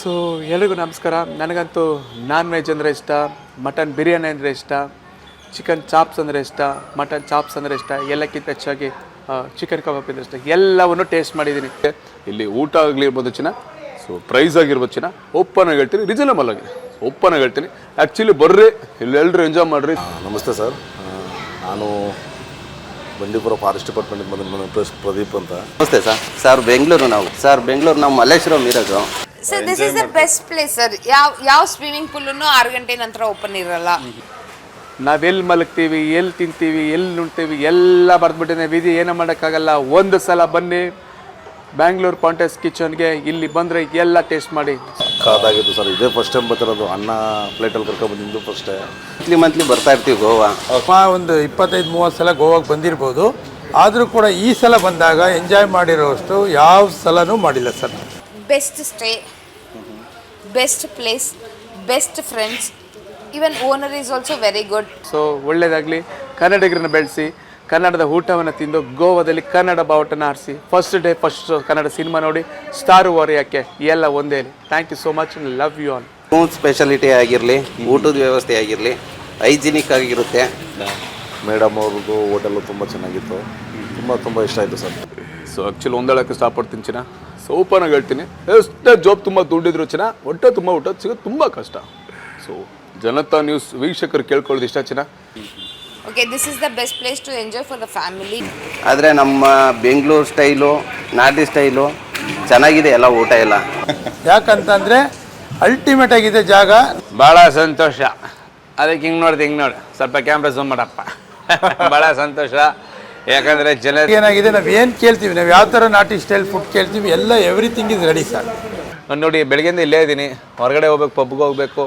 So ಎಲ್ರಿಗೂ ನಮಸ್ಕಾರ. ನನಗಂತೂ ನಾನ್ ವೆಜ್ ಅಂದರೆ ಇಷ್ಟ, ಮಟನ್ ಬಿರಿಯಾನಿ ಅಂದರೆ ಇಷ್ಟ, ಚಿಕನ್ ಚಾಪ್ಸ್ ಅಂದರೆ ಇಷ್ಟ, ಮಟನ್ ಚಾಪ್ಸ್ ಅಂದರೆ ಇಷ್ಟ, ಎಲ್ಲಕ್ಕಿಂತ ಹೆಚ್ಚಾಗಿ ಚಿಕನ್ ಕಬಾಬ್ ಅಂದರೆ ಇಷ್ಟ. ಎಲ್ಲವನ್ನು ಟೇಸ್ಟ್ ಮಾಡಿದ್ದೀನಿ. ಇಲ್ಲಿ ಊಟ ಆಗಲಿರ್ಬೋದು ಚಿನ್ನ, ಸೊ ಪ್ರೈಸ್ ಆಗಿರ್ಬೋದು ಚಿನ್ನ, ಓಪನ್ ಆಗಿ ಹೇಳ್ತೀನಿ, ರೀಸನಬಲ್ ಆಗಿ ಓಪನ್ ಆಗಿ ಹೇಳ್ತೀನಿ. ಆ್ಯಕ್ಚುಲಿ ಬರ್ರಿ, ಇಲ್ಲೆಲ್ಲರೂ ಎಂಜಾಯ್ ಮಾಡಿರಿ. ನಮಸ್ತೆ ಸರ್, ನಾನು ಬಂಡೀಪುರ ಫಾರೆಸ್ಟ್ ಡಿಪಾರ್ಟ್ಮೆಂಟ್ ಬಂದ ಪ್ರದೀಪ್ ಅಂತ. ನಮಸ್ತೆ ಸರ್ ಬೆಂಗಳೂರು ನಾವು ಮಲ್ಲೇಶ್ವರಂ ಇರೋದು. Sir this is the best place sir. ಯಾವ ಸ್ವಿಮ್ಮಿಂಗ್ ಪೂಲನ್ನು 6 ಗಂಟೆ ನಂತರ ಓಪನ್ ಇರಲ್ಲ. ನಾವೆಲ್ಲಿ ಮಲಗ್ತೀವಿ, ಎಲ್ಲಿ ತಿಂತೀವಿ, ಎಲ್ಲಿ ನುಣ್ತೀವಿ ಎಲ್ಲ ಬರೆದ್ಬಿಟ್ಟಿದೆ. ವಿಧಿ ಏನೋ ಮಾಡೋಕ್ಕಾಗಲ್ಲ. ಒಂದು ಸಲ ಬನ್ನಿ ಬ್ಯಾಂಗ್ಳೂರ್ ಪಾಂಟಸ್ ಕಿಚನ್ಗೆ. ಇಲ್ಲಿ ಬಂದರೆ ಎಲ್ಲ ಟೇಸ್ಟ್ ಮಾಡಿ. ಕಾದಾಗಿತ್ತು ಸರ್, ಇದೇ ಫಸ್ಟ್ ಟೈಮ್ ಬರ್ತಿರೋದು. ಅಣ್ಣ ಫ್ಲೈಟಲ್ಲಿ ಕರ್ಕೊಂಡ್ಬಂದಿದ್ದು ಫಸ್ಟೇ. ಮಂತ್ಲಿ ಬರ್ತಾ ಇರ್ತೀವಿ ಗೋವಾ. ಒಂದು 25-30 ಸಲ ಗೋವಾಗೆ ಬಂದಿರ್ಬೋದು. ಆದರೂ ಕೂಡ ಈ ಸಲ ಬಂದಾಗ ಎಂಜಾಯ್ ಮಾಡಿರೋಷ್ಟು ಯಾವ ಸಲನೂ ಮಾಡಿಲ್ಲ sir. Best stay, best place, best friends, even owner is also very good. So ಒಳ್ಳೆಯದಾಗಲಿ. ಕನ್ನಡಿಗರನ್ನ ಬೆಳೆಸಿ, ಕನ್ನಡದ ಊಟವನ್ನು ತಿಂದು, ಗೋವಾದಲ್ಲಿ ಕನ್ನಡ ಬಾವುಟನ ಆರಿಸಿ, first day first Kannada cinema ನೋಡಿ ಸ್ಟಾರ್ ವಾರ್ ಯಾಕೆ ಎಲ್ಲ ಒಂದೇ. Thank you so much, love you all. Food speciality ಆಗಿರಲಿ, ಊಟದ ವ್ಯವಸ್ಥೆ ಆಗಿರಲಿ, ಹೈಜಿನಿಕ್ ಆಗಿರುತ್ತೆ. ಮೇಡಮ್ ಅವ್ರದ್ದು ಹೋಟೆಲ್ಲು ತುಂಬ ಚೆನ್ನಾಗಿತ್ತು, ತುಂಬ ಇಷ್ಟ ಆಯಿತು ಸರ್. ಸೊ ಆ್ಯಕ್ಚುಲಿ ಒಂದೇಳಕ್ಕೆ ಇಷ್ಟಪಡ್ತೀನಿ ಚಿನ್ನ. ಸೊ ಓಪನ್ ಆಗಿ ಹೇಳ್ತೀನಿ, ಎಷ್ಟೇ ಜಾಬ್ ತುಂಬ ದುಡ್ಡಿದ್ರು ಚಿನ್ನ, ಹೊಟ್ಟೆ ತುಂಬ ಊಟ ಸಿಗೋದು ತುಂಬ ಕಷ್ಟ. ಸೊ ಜನತಾ ನ್ಯೂಸ್ ವೀಕ್ಷಕರು ಕೇಳ್ಕೊಳ್ಳೋದು ಇಷ್ಟ ಚಿನ್ನ. Okay, this is the best place to enjoy for the family. ಆದರೆ ನಮ್ಮ ಬೆಂಗಳೂರು ಸ್ಟೈಲು, ನಾಟಿ ಸ್ಟೈಲು ಚೆನ್ನಾಗಿದೆ ಎಲ್ಲ ಊಟ ಎಲ್ಲ. ಯಾಕಂತಂದರೆ ಅಲ್ಟಿಮೇಟ್ ಆಗಿದೆ ಜಾಗ. ಭಾಳ ಸಂತೋಷ. ಅದಕ್ಕೆ ಹಿಂಗೆ ನೋಡಿ ಸ್ವಲ್ಪ ಕ್ಯಾಮ್ರಾ ಝೂಮ್ ಮಾಡಪ್ಪ. ಭಾಳ ಸಂತೋಷ. ಯಾಕಂದರೆ ಜನ ಏನಾಗಿದೆ, ನಾವು ಏನು ಕೇಳ್ತೀವಿ, ನಾವು ಯಾವ ಥರ ನಾಟಿ ಸ್ಟೈಲ್ ಫುಡ್ ಕೇಳ್ತೀವಿ, ಎಲ್ಲ ಎವ್ರಿಥಿಂಗ್ ಇಸ್ ರೆಡಿ ಸರ್. ನೋಡಿ, ಬೆಳಗ್ಗೆಯಿಂದ ಇಲ್ಲೇ ಇದ್ದೀನಿ. ಹೊರಗಡೆ ಹೋಗ್ಬೇಕು, ಪಬ್ಗೆ ಹೋಗಬೇಕು,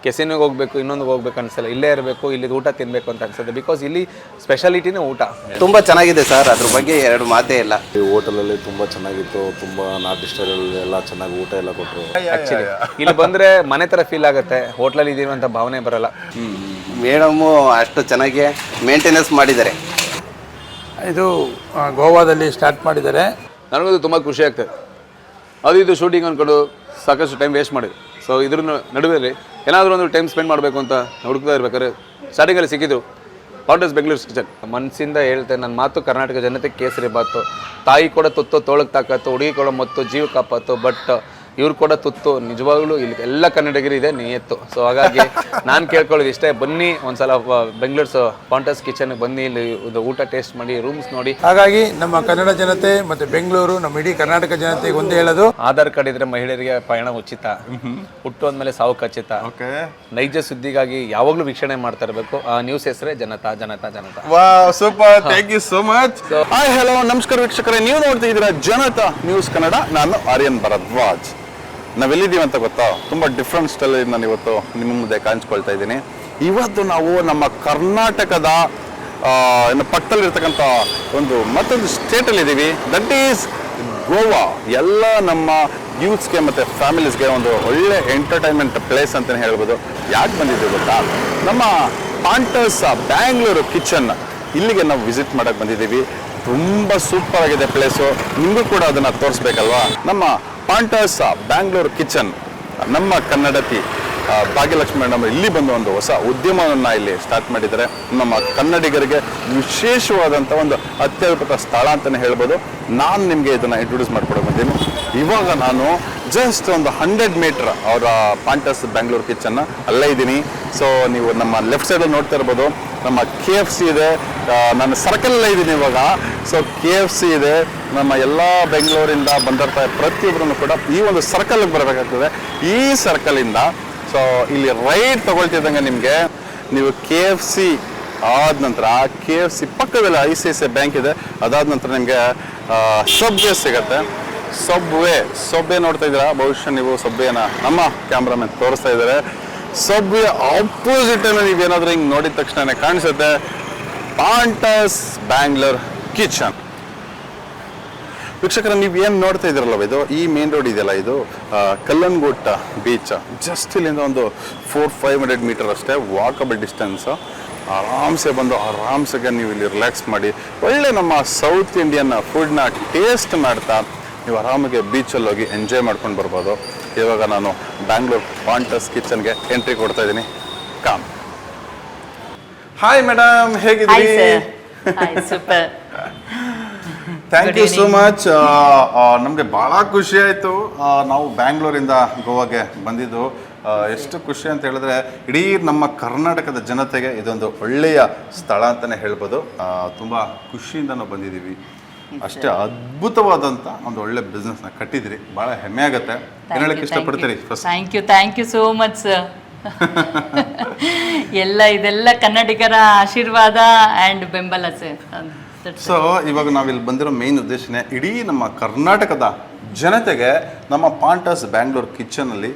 ಕೆಸಿನಿಗೆ ಹೋಗಬೇಕು, ಇನ್ನೊಂದು ಹೋಗ್ಬೇಕು ಅನಿಸಲ್ಲ. ಇಲ್ಲೇ ಇರಬೇಕು, ಇಲ್ಲಿ ಊಟ ತಿನ್ನಬೇಕು ಅಂತ ಅನ್ಸುತ್ತೆ. ಬಿಕಾಸ್ ಇಲ್ಲಿ ಸ್ಪೆಷಾಲಿಟಿನೇ ಊಟ. ತುಂಬ ಚೆನ್ನಾಗಿದೆ ಸರ್, ಅದ್ರ ಬಗ್ಗೆ ಎರಡು ಮಾತೇ ಇಲ್ಲ. ಈ ಹೋಟೆಲಲ್ಲಿ ತುಂಬ ಚೆನ್ನಾಗಿತ್ತು, ತುಂಬ ನಾಟಿ ಸ್ಟೈಲಲ್ಲಿ ಎಲ್ಲ ಚೆನ್ನಾಗಿ ಊಟ ಎಲ್ಲ ಕೊಟ್ಟರು. ಆ್ಯಕ್ಚುಲಿ ಇಲ್ಲಿ ಬಂದರೆ ಮನೆ ಥರ ಫೀಲ್ ಆಗುತ್ತೆ. ಹೋಟ್ಲಲ್ಲಿ ಇದ್ದೀವಿ ಅಂತ ಭಾವನೆ ಬರಲ್ಲ. ಮೇಡಮು ಅಷ್ಟು ಚೆನ್ನಾಗಿ ಮೇಂಟೆನೆನ್ಸ್ ಮಾಡಿದ್ದಾರೆ. ಇದು ಗೋವಾದಲ್ಲಿ ಸ್ಟಾರ್ಟ್ ಮಾಡಿದ್ದಾರೆ. ನನಗದು ತುಂಬ ಖುಷಿ ಆಗ್ತದೆ. ಅದು ಇದು ಶೂಟಿಂಗ್ ಅಂದ್ಕೊಂಡು ಸಾಕಷ್ಟು ಟೈಮ್ ವೇಸ್ಟ್ ಮಾಡಿದೆ. ಸೊ ಇದ್ರ ನಡುವೆ ಏನಾದರೂ ಒಂದು ಟೈಮ್ ಸ್ಪೆಂಡ್ ಮಾಡಬೇಕು ಅಂತ ಹುಡುಕ್ತಾ ಇರ್ಬೇಕಾದ್ರೆ ಸ್ಟಾರ್ಟಿಂಗಲ್ಲಿ ಸಿಕ್ಕಿದ್ರು ಪಾಂಟಸ್ ಬೆಂಗಳೂರು ಕಿಚನ್. ಮನಸ್ಸಿಂದ ಹೇಳ್ತೇನೆ, ನನ್ನ ಮಾತು ಕರ್ನಾಟಕ ಜನತೆ ಕೇಸರಿ ಬಾತು. ತಾಯಿ ಕೂಡ ತುತ್ತು ತೋಳಕ್ಕೆ ತಾಕತ್ತು, ಹುಡುಗಿ ಕೂಡ ಮತ್ತು ಜೀವ ಕಾಪಾತು. ಬಟ್ ಇವ್ರು ಕೂಡ ತುತ್ತು. ನಿಜವಾಗ್ಲೂ ಇಲ್ಲಿ ಎಲ್ಲ ಕನ್ನಡಿಗರು ಇದೆ ನಿಯತ್ತು. ಸೊ ಹಾಗಾಗಿ ನಾನು ಕೇಳ್ಕೊಳ್ಳೋದು ಇಷ್ಟೇ, ಬನ್ನಿ ಒಂದ್ಸಲ ಬೆಂಗಳೂರು ಪಾಂಟಸ್ ಕಿಚನ್ಗೆ ಬನ್ನಿ, ಇಲ್ಲಿ ಊಟ ಟೇಸ್ಟ್ ಮಾಡಿ, ರೂಮ್ಸ್ ನೋಡಿ. ಹಾಗಾಗಿ ನಮ್ಮ ಕನ್ನಡ ಜನತೆ ಮತ್ತು ಬೆಂಗಳೂರು, ನಮ್ಮ ಇಡೀ ಕರ್ನಾಟಕ ಜನತೆಗೆ ಒಂದೇ ಹೇಳೋದು, ಆಧಾರ್ ಕಾರ್ಡ್ ಇದ್ರೆ ಮಹಿಳೆಯರಿಗೆ ಪಯಣ ಉಚಿತ, ಹುಟ್ಟು ಅಂದಮೇಲೆ ಸಾವು ಖಚಿತ. ನೈಜ ಸುದ್ದಿಗಾಗಿ ಯಾವಾಗಲೂ ವೀಕ್ಷಣೆ ಮಾಡ್ತಾ ಇರಬೇಕು. ಆ ನ್ಯೂಸ್ ಹೆಸರೇ Janata. Super, thank you so much. Hi, hello, ನಮಸ್ಕಾರ ವೀಕ್ಷಕರೇ. ನೀವು ನೋಡ್ತಾ ಇದ್ದೀರಾ ಜನತಾ ನ್ಯೂಸ್ ಕನ್ನಡ. ನಾನು ಆರ್ಯನ್ ಭರದ್ವಾಜ್. ನಾವೆಲ್ಲಿದ್ದೀವಿ ಅಂತ ಗೊತ್ತಾ? ತುಂಬ ಡಿಫ್ರೆಂಟ್ ಸ್ಟೈಲಲ್ಲಿ ನಾನು ಇವತ್ತು ನಿಮ್ಮ ಮುಂದೆ ಕಾಣಿಸ್ಕೊಳ್ತಾ ಇದ್ದೀನಿ. ಇವತ್ತು ನಾವು ನಮ್ಮ ಕರ್ನಾಟಕದ ಪಕ್ಕದಲ್ಲಿರ್ತಕ್ಕಂಥ ಮತ್ತೊಂದು ಸ್ಟೇಟಲ್ಲಿದ್ದೀವಿ. That is Goa. ಎಲ್ಲ ನಮ್ಮ ಯೂತ್ಸ್ಗೆ ಮತ್ತು ಫ್ಯಾಮಿಲೀಸ್ಗೆ ಒಂದು ಒಳ್ಳೆ ಎಂಟರ್ಟೈನ್ಮೆಂಟ್ ಪ್ಲೇಸ್ ಅಂತಲೇ ಹೇಳ್ಬೋದು. ಯಾಕೆ ಬಂದಿದ್ದೀವಿ ಗೊತ್ತಾ? ನಮ್ಮ ಪಾಂಟಸ್ ಬ್ಯಾಂಗ್ಳೂರು ಕಿಚನ್, ಇಲ್ಲಿಗೆ ನಾವು ವಿಸಿಟ್ ಮಾಡೋಕ್ಕೆ ಬಂದಿದ್ದೀವಿ. ತುಂಬ ಸೂಪರ್ ಆಗಿದೆ ಪ್ಲೇಸು. ನಿಮಗೂ ಕೂಡ ಅದನ್ನು ತೋರಿಸ್ಬೇಕಲ್ವಾ? ನಮ್ಮ ಪಾಂಟಸ್ ಬ್ಯಾಂಗ್ಳೂರು ಕಿಚನ್, ನಮ್ಮ ಕನ್ನಡತಿ ಭಾಗ್ಯಲಕ್ಷ್ಮಿ ಮೇಡಮ್ ಇಲ್ಲಿ ಬಂದು ಒಂದು ಹೊಸ ಉದ್ಯಮವನ್ನು ಇಲ್ಲಿ ಸ್ಟಾರ್ಟ್ ಮಾಡಿದ್ದಾರೆ. ನಮ್ಮ ಕನ್ನಡಿಗರಿಗೆ ವಿಶೇಷವಾದಂಥ ಒಂದು ಅತ್ಯದ್ಭುತ ಸ್ಥಳ ಅಂತಲೇ ಹೇಳ್ಬೋದು. ನಾನು ನಿಮಗೆ ಇದನ್ನು ಇಂಟ್ರೊಡ್ಯೂಸ್ ಮಾಡ್ಕೊಡೋಕೆ ಬಂದೀನಿ. ಇವಾಗ ನಾನು ಜಸ್ಟ್ ಒಂದು 100 ಮೀಟ್ರ್ ಅವರ ಪಾಂಟಸ್ ಬ್ಯಾಂಗ್ಳೂರು ಕಿಚನ್ನ ಅಲ್ಲೇ ಇದ್ದೀನಿ. ಸೊ ನೀವು ನಮ್ಮ ಲೆಫ್ಟ್ ಸೈಡಲ್ಲಿ ನೋಡ್ತಾ ಇರ್ಬೋದು, ನಮ್ಮ KFC ಇದೆ. ನಾನು ಸರ್ಕಲಲ್ಲೇ ಇದ್ದೀನಿ ಇವಾಗ. ಸೊ KFC ಇದೆ. ನಮ್ಮ ಎಲ್ಲ ಬೆಂಗಳೂರಿಂದ ಬಂದಿರ್ತಾ ಪ್ರತಿಯೊಬ್ಬರೂ ಕೂಡ ಈ ಒಂದು ಸರ್ಕಲ್ಗೆ ಬರಬೇಕಾಗ್ತದೆ. ಈ ಸರ್ಕಲಿಂದ ಸೊ ಇಲ್ಲಿ ರೈಟ್ ತಗೊಳ್ತಿದ್ದಂಗೆ ನಿಮಗೆ ನೀವು KFC ಆದ ನಂತರ KFC ಪಕ್ಕದಲ್ಲಿ ICICI ಬ್ಯಾಂಕ್ ಇದೆ. ಅದಾದ ನಂತರ ನಿಮಗೆ ಸಬ್ವೇ ಸಿಗುತ್ತೆ. ಸಬ್ವೇ ನೋಡ್ತಾ ಇದ್ದೀರಾ? ಬಹುಶಃ ನೀವು ಸಬ್ವೇನ ನಮ್ಮ ಕ್ಯಾಮ್ರಾಮನ್ ತೋರಿಸ್ತಾ ಇದ್ದಾರೆ. ಸಬ್ವೇ ಆಪೋಸಿಟಲ್ಲಿ ನೀವೇನಾದರೂ ಹಿಂಗೆ ನೋಡಿದ ತಕ್ಷಣ ಕಾಣಿಸುತ್ತೆ ಪಾಂಟಸ್ ಬ್ಯಾಂಗ್ಳೂರ್ ಕಿಚನ್. ವೀಕ್ಷಕರ, ನೀವು ಏನು ನೋಡ್ತಾ ಇದ್ದೀರಲ್ಲ, ಇದು ಈ ಮೇನ್ ರೋಡ್ ಇದೆಯಲ್ಲ, ಇದು ಕಲ್ಲಂಗುಟ್ಟ ಬೀಚ್. ಜಸ್ಟ್ ಇಲ್ಲಿಂದ ಒಂದು 400-500 ಮೀಟರ್ ಅಷ್ಟೇ ವಾಕಬಲ್ ಡಿಸ್ಟೆನ್ಸು. ಆರಾಮ್ಸೆ ಬಂದು ಆರಾಮ್ಸೆಗೆ ನೀವು ಇಲ್ಲಿ ರಿಲ್ಯಾಕ್ಸ್ ಮಾಡಿ ಒಳ್ಳೆ ನಮ್ಮ ಸೌತ್ ಇಂಡಿಯನ್ ಫುಡ್ನ ಟೇಸ್ಟ್ ಮಾಡ್ತಾ ನೀವು ಆರಾಮಾಗಿ ಬೀಚಲ್ಲಿ ಹೋಗಿ ಎಂಜಾಯ್ ಮಾಡ್ಕೊಂಡು ಬರ್ಬೋದು. ಇವಾಗ ನಾನು ಬ್ಯಾಂಗ್ಳೂರ್ ಪಾಂಟಸ್ ಕಿಚನ್ಗೆ ಎಂಟ್ರಿ ಕೊಡ್ತಾ ಇದ್ದೀನಿ. ಕಾಮ್. ಹಾಯ್ ಮೇಡಮ್, ಹೇಗಿದ್ದೀರಿ? Super. Thank you so much. ನಮಗೆ ಭಾಳ ಖುಷಿ ಆಯಿತು. ನಾವು ಬ್ಯಾಂಗ್ಳೂರಿಂದ ಗೋವಾಗೆ ಬಂದಿದ್ದು. ಎಷ್ಟು ಖುಷಿ ಅಂತ ಹೇಳಿದ್ರೆ ಇಡೀ ನಮ್ಮ ಕರ್ನಾಟಕದ ಜನತೆಗೆ ಇದೊಂದು ಒಳ್ಳೆಯ ಸ್ಥಳ ಅಂತಲೇ ಹೇಳ್ಬೋದು. ತುಂಬ ಖುಷಿಯಿಂದ ನಾವು ಬಂದಿದ್ದೀವಿ. ಅಷ್ಟೇ ಅದ್ಭುತವಾದಂಥ ಒಂದು ಒಳ್ಳೆ ಬಿಸ್ನೆಸ್ನ ಕಟ್ಟಿದಿರಿ. ಭಾಳ ಹೆಮ್ಮೆ ಆಗುತ್ತೆ. ಏನು ಹೇಳಕ್ಕೆ ಇಷ್ಟಪಡ್ತೀರಿ? First thank you so much sir. ಇದೆಲ್ಲ ಕನ್ನಡಿಗರ ಆಶೀರ್ವಾದ ಆ್ಯಂಡ್ ಬೆಂಬಲ ಸರ್. ಸೊ ಇವಾಗ ನಾವಿಲ್ಲಿ ಬಂದಿರೋ ಮೇನ್ ಉದ್ದೇಶನೇ ಇಡೀ ನಮ್ಮ ಕರ್ನಾಟಕದ ಜನತೆಗೆ ನಮ್ಮ ಪಾಂಟಸ್ ಬ್ಯಾಂಗ್ಳೂರ್ ಕಿಚನಲ್ಲಿ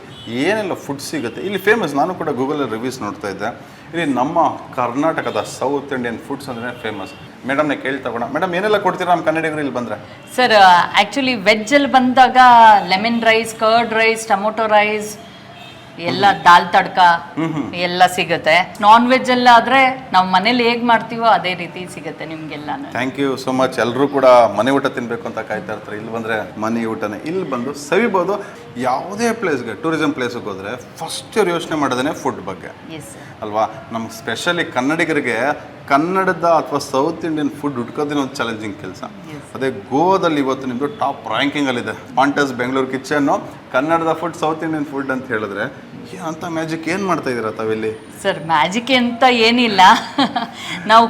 ಏನೆಲ್ಲ ಫುಡ್ ಸಿಗುತ್ತೆ ಇಲ್ಲಿ ಫೇಮಸ್. ನಾನು ಕೂಡ ಗೂಗಲಲ್ಲಿ ರಿವ್ಯೂಸ್ ನೋಡ್ತಾ ಇದ್ದೆ. ಇಲ್ಲಿ ನಮ್ಮ ಕರ್ನಾಟಕದ ಸೌತ್ ಇಂಡಿಯನ್ ಫುಡ್ಸ್ ಅಂದರೆ ಫೇಮಸ್. ಮೇಡಮ್ನ ಕೇಳ್ತಾ ಕೂಡ ಮೇಡಮ್ ಏನೆಲ್ಲ ಕೊಡ್ತೀರಾ ನಮ್ಮ ಕನ್ನಡಿಗರು ಇಲ್ಲಿ ಬಂದರೆ? ಸರ್ ಆ್ಯಕ್ಚುಲಿ ವೆಜ್ಜಲ್ಲಿ ಬಂದಾಗ lemon rice, curd rice, tomato rice ಎಲ್ಲ, ದಾಲ್ ತಡ್ಕ ಎಲ್ಲ ಸಿಗುತ್ತೆ. ನಾನ್ ವೆಜ್ ಎಲ್ಲ ಆದ್ರೆ ನಾವು ಮನೇಲಿ ಹೇಗ್ ಮಾಡ್ತೀವೋ ಅದೇ ರೀತಿ ಸಿಗುತ್ತೆ ನಿಮ್ಗೆಲ್ಲ. Thank you so much. ಎಲ್ಲರೂ ಕೂಡ ಮನೆ ಊಟ ತಿನ್ಬೇಕು ಅಂತ ಕಾಯ್ತಾ ಇರ್ತಾರೆ. ಇಲ್ಲಿ ಬಂದರೆ ಮನೆ ಊಟನೇ ಇಲ್ಲಿ ಬಂದು ಸವಿಬೋದು. ಯಾವುದೇ ಪ್ಲೇಸ್ಗೆ ಟೂರಿಸಂ ಪ್ಲೇಸ್ಗೆ ಹೋದರೆ ಫಸ್ಟ್ ಇವ್ರು ಯೋಚನೆ ಮಾಡೋದೇ ಫುಡ್ ಬಗ್ಗೆ ಅಲ್ವಾ? ನಮ್ಗೆ ಸ್ಪೆಷಲಿ ಕನ್ನಡಿಗರಿಗೆ ಕನ್ನಡದ ಅಥವಾ ಸೌತ್ ಇಂಡಿಯನ್ ಫುಡ್ ಹುಡ್ಕೋದಿನ ಒಂದು ಚಾಲೆಂಜಿಂಗ್ ಕೆಲಸ. ಅದೇ ಗೋವಾದಲ್ಲಿ ಇವತ್ತು ನಿಮ್ಮದು ಟಾಪ್ ರ್ಯಾಂಕಿಂಗಲ್ಲಿದೆ ಪಾಂಟಸ್ ಬೆಂಗಳೂರು ಕಿಚನ್ನು. ಕನ್ನಡದ ಫುಡ್, ಸೌತ್ ಇಂಡಿಯನ್ ಫುಡ್ ಅಂತ ಹೇಳಿದ್ರೆ ಅಂತ ಮ್ಯಾಜಿಕ್ ಏನು ಮಾಡ್ತಾ ಇದ್ದೀರಾ ತಾವಿಲ್ಲಿ? ಸರ್ ಮ್ಯಾಜಿಕ್ ಅಂತ ಏನಿಲ್ಲ. ನಾವು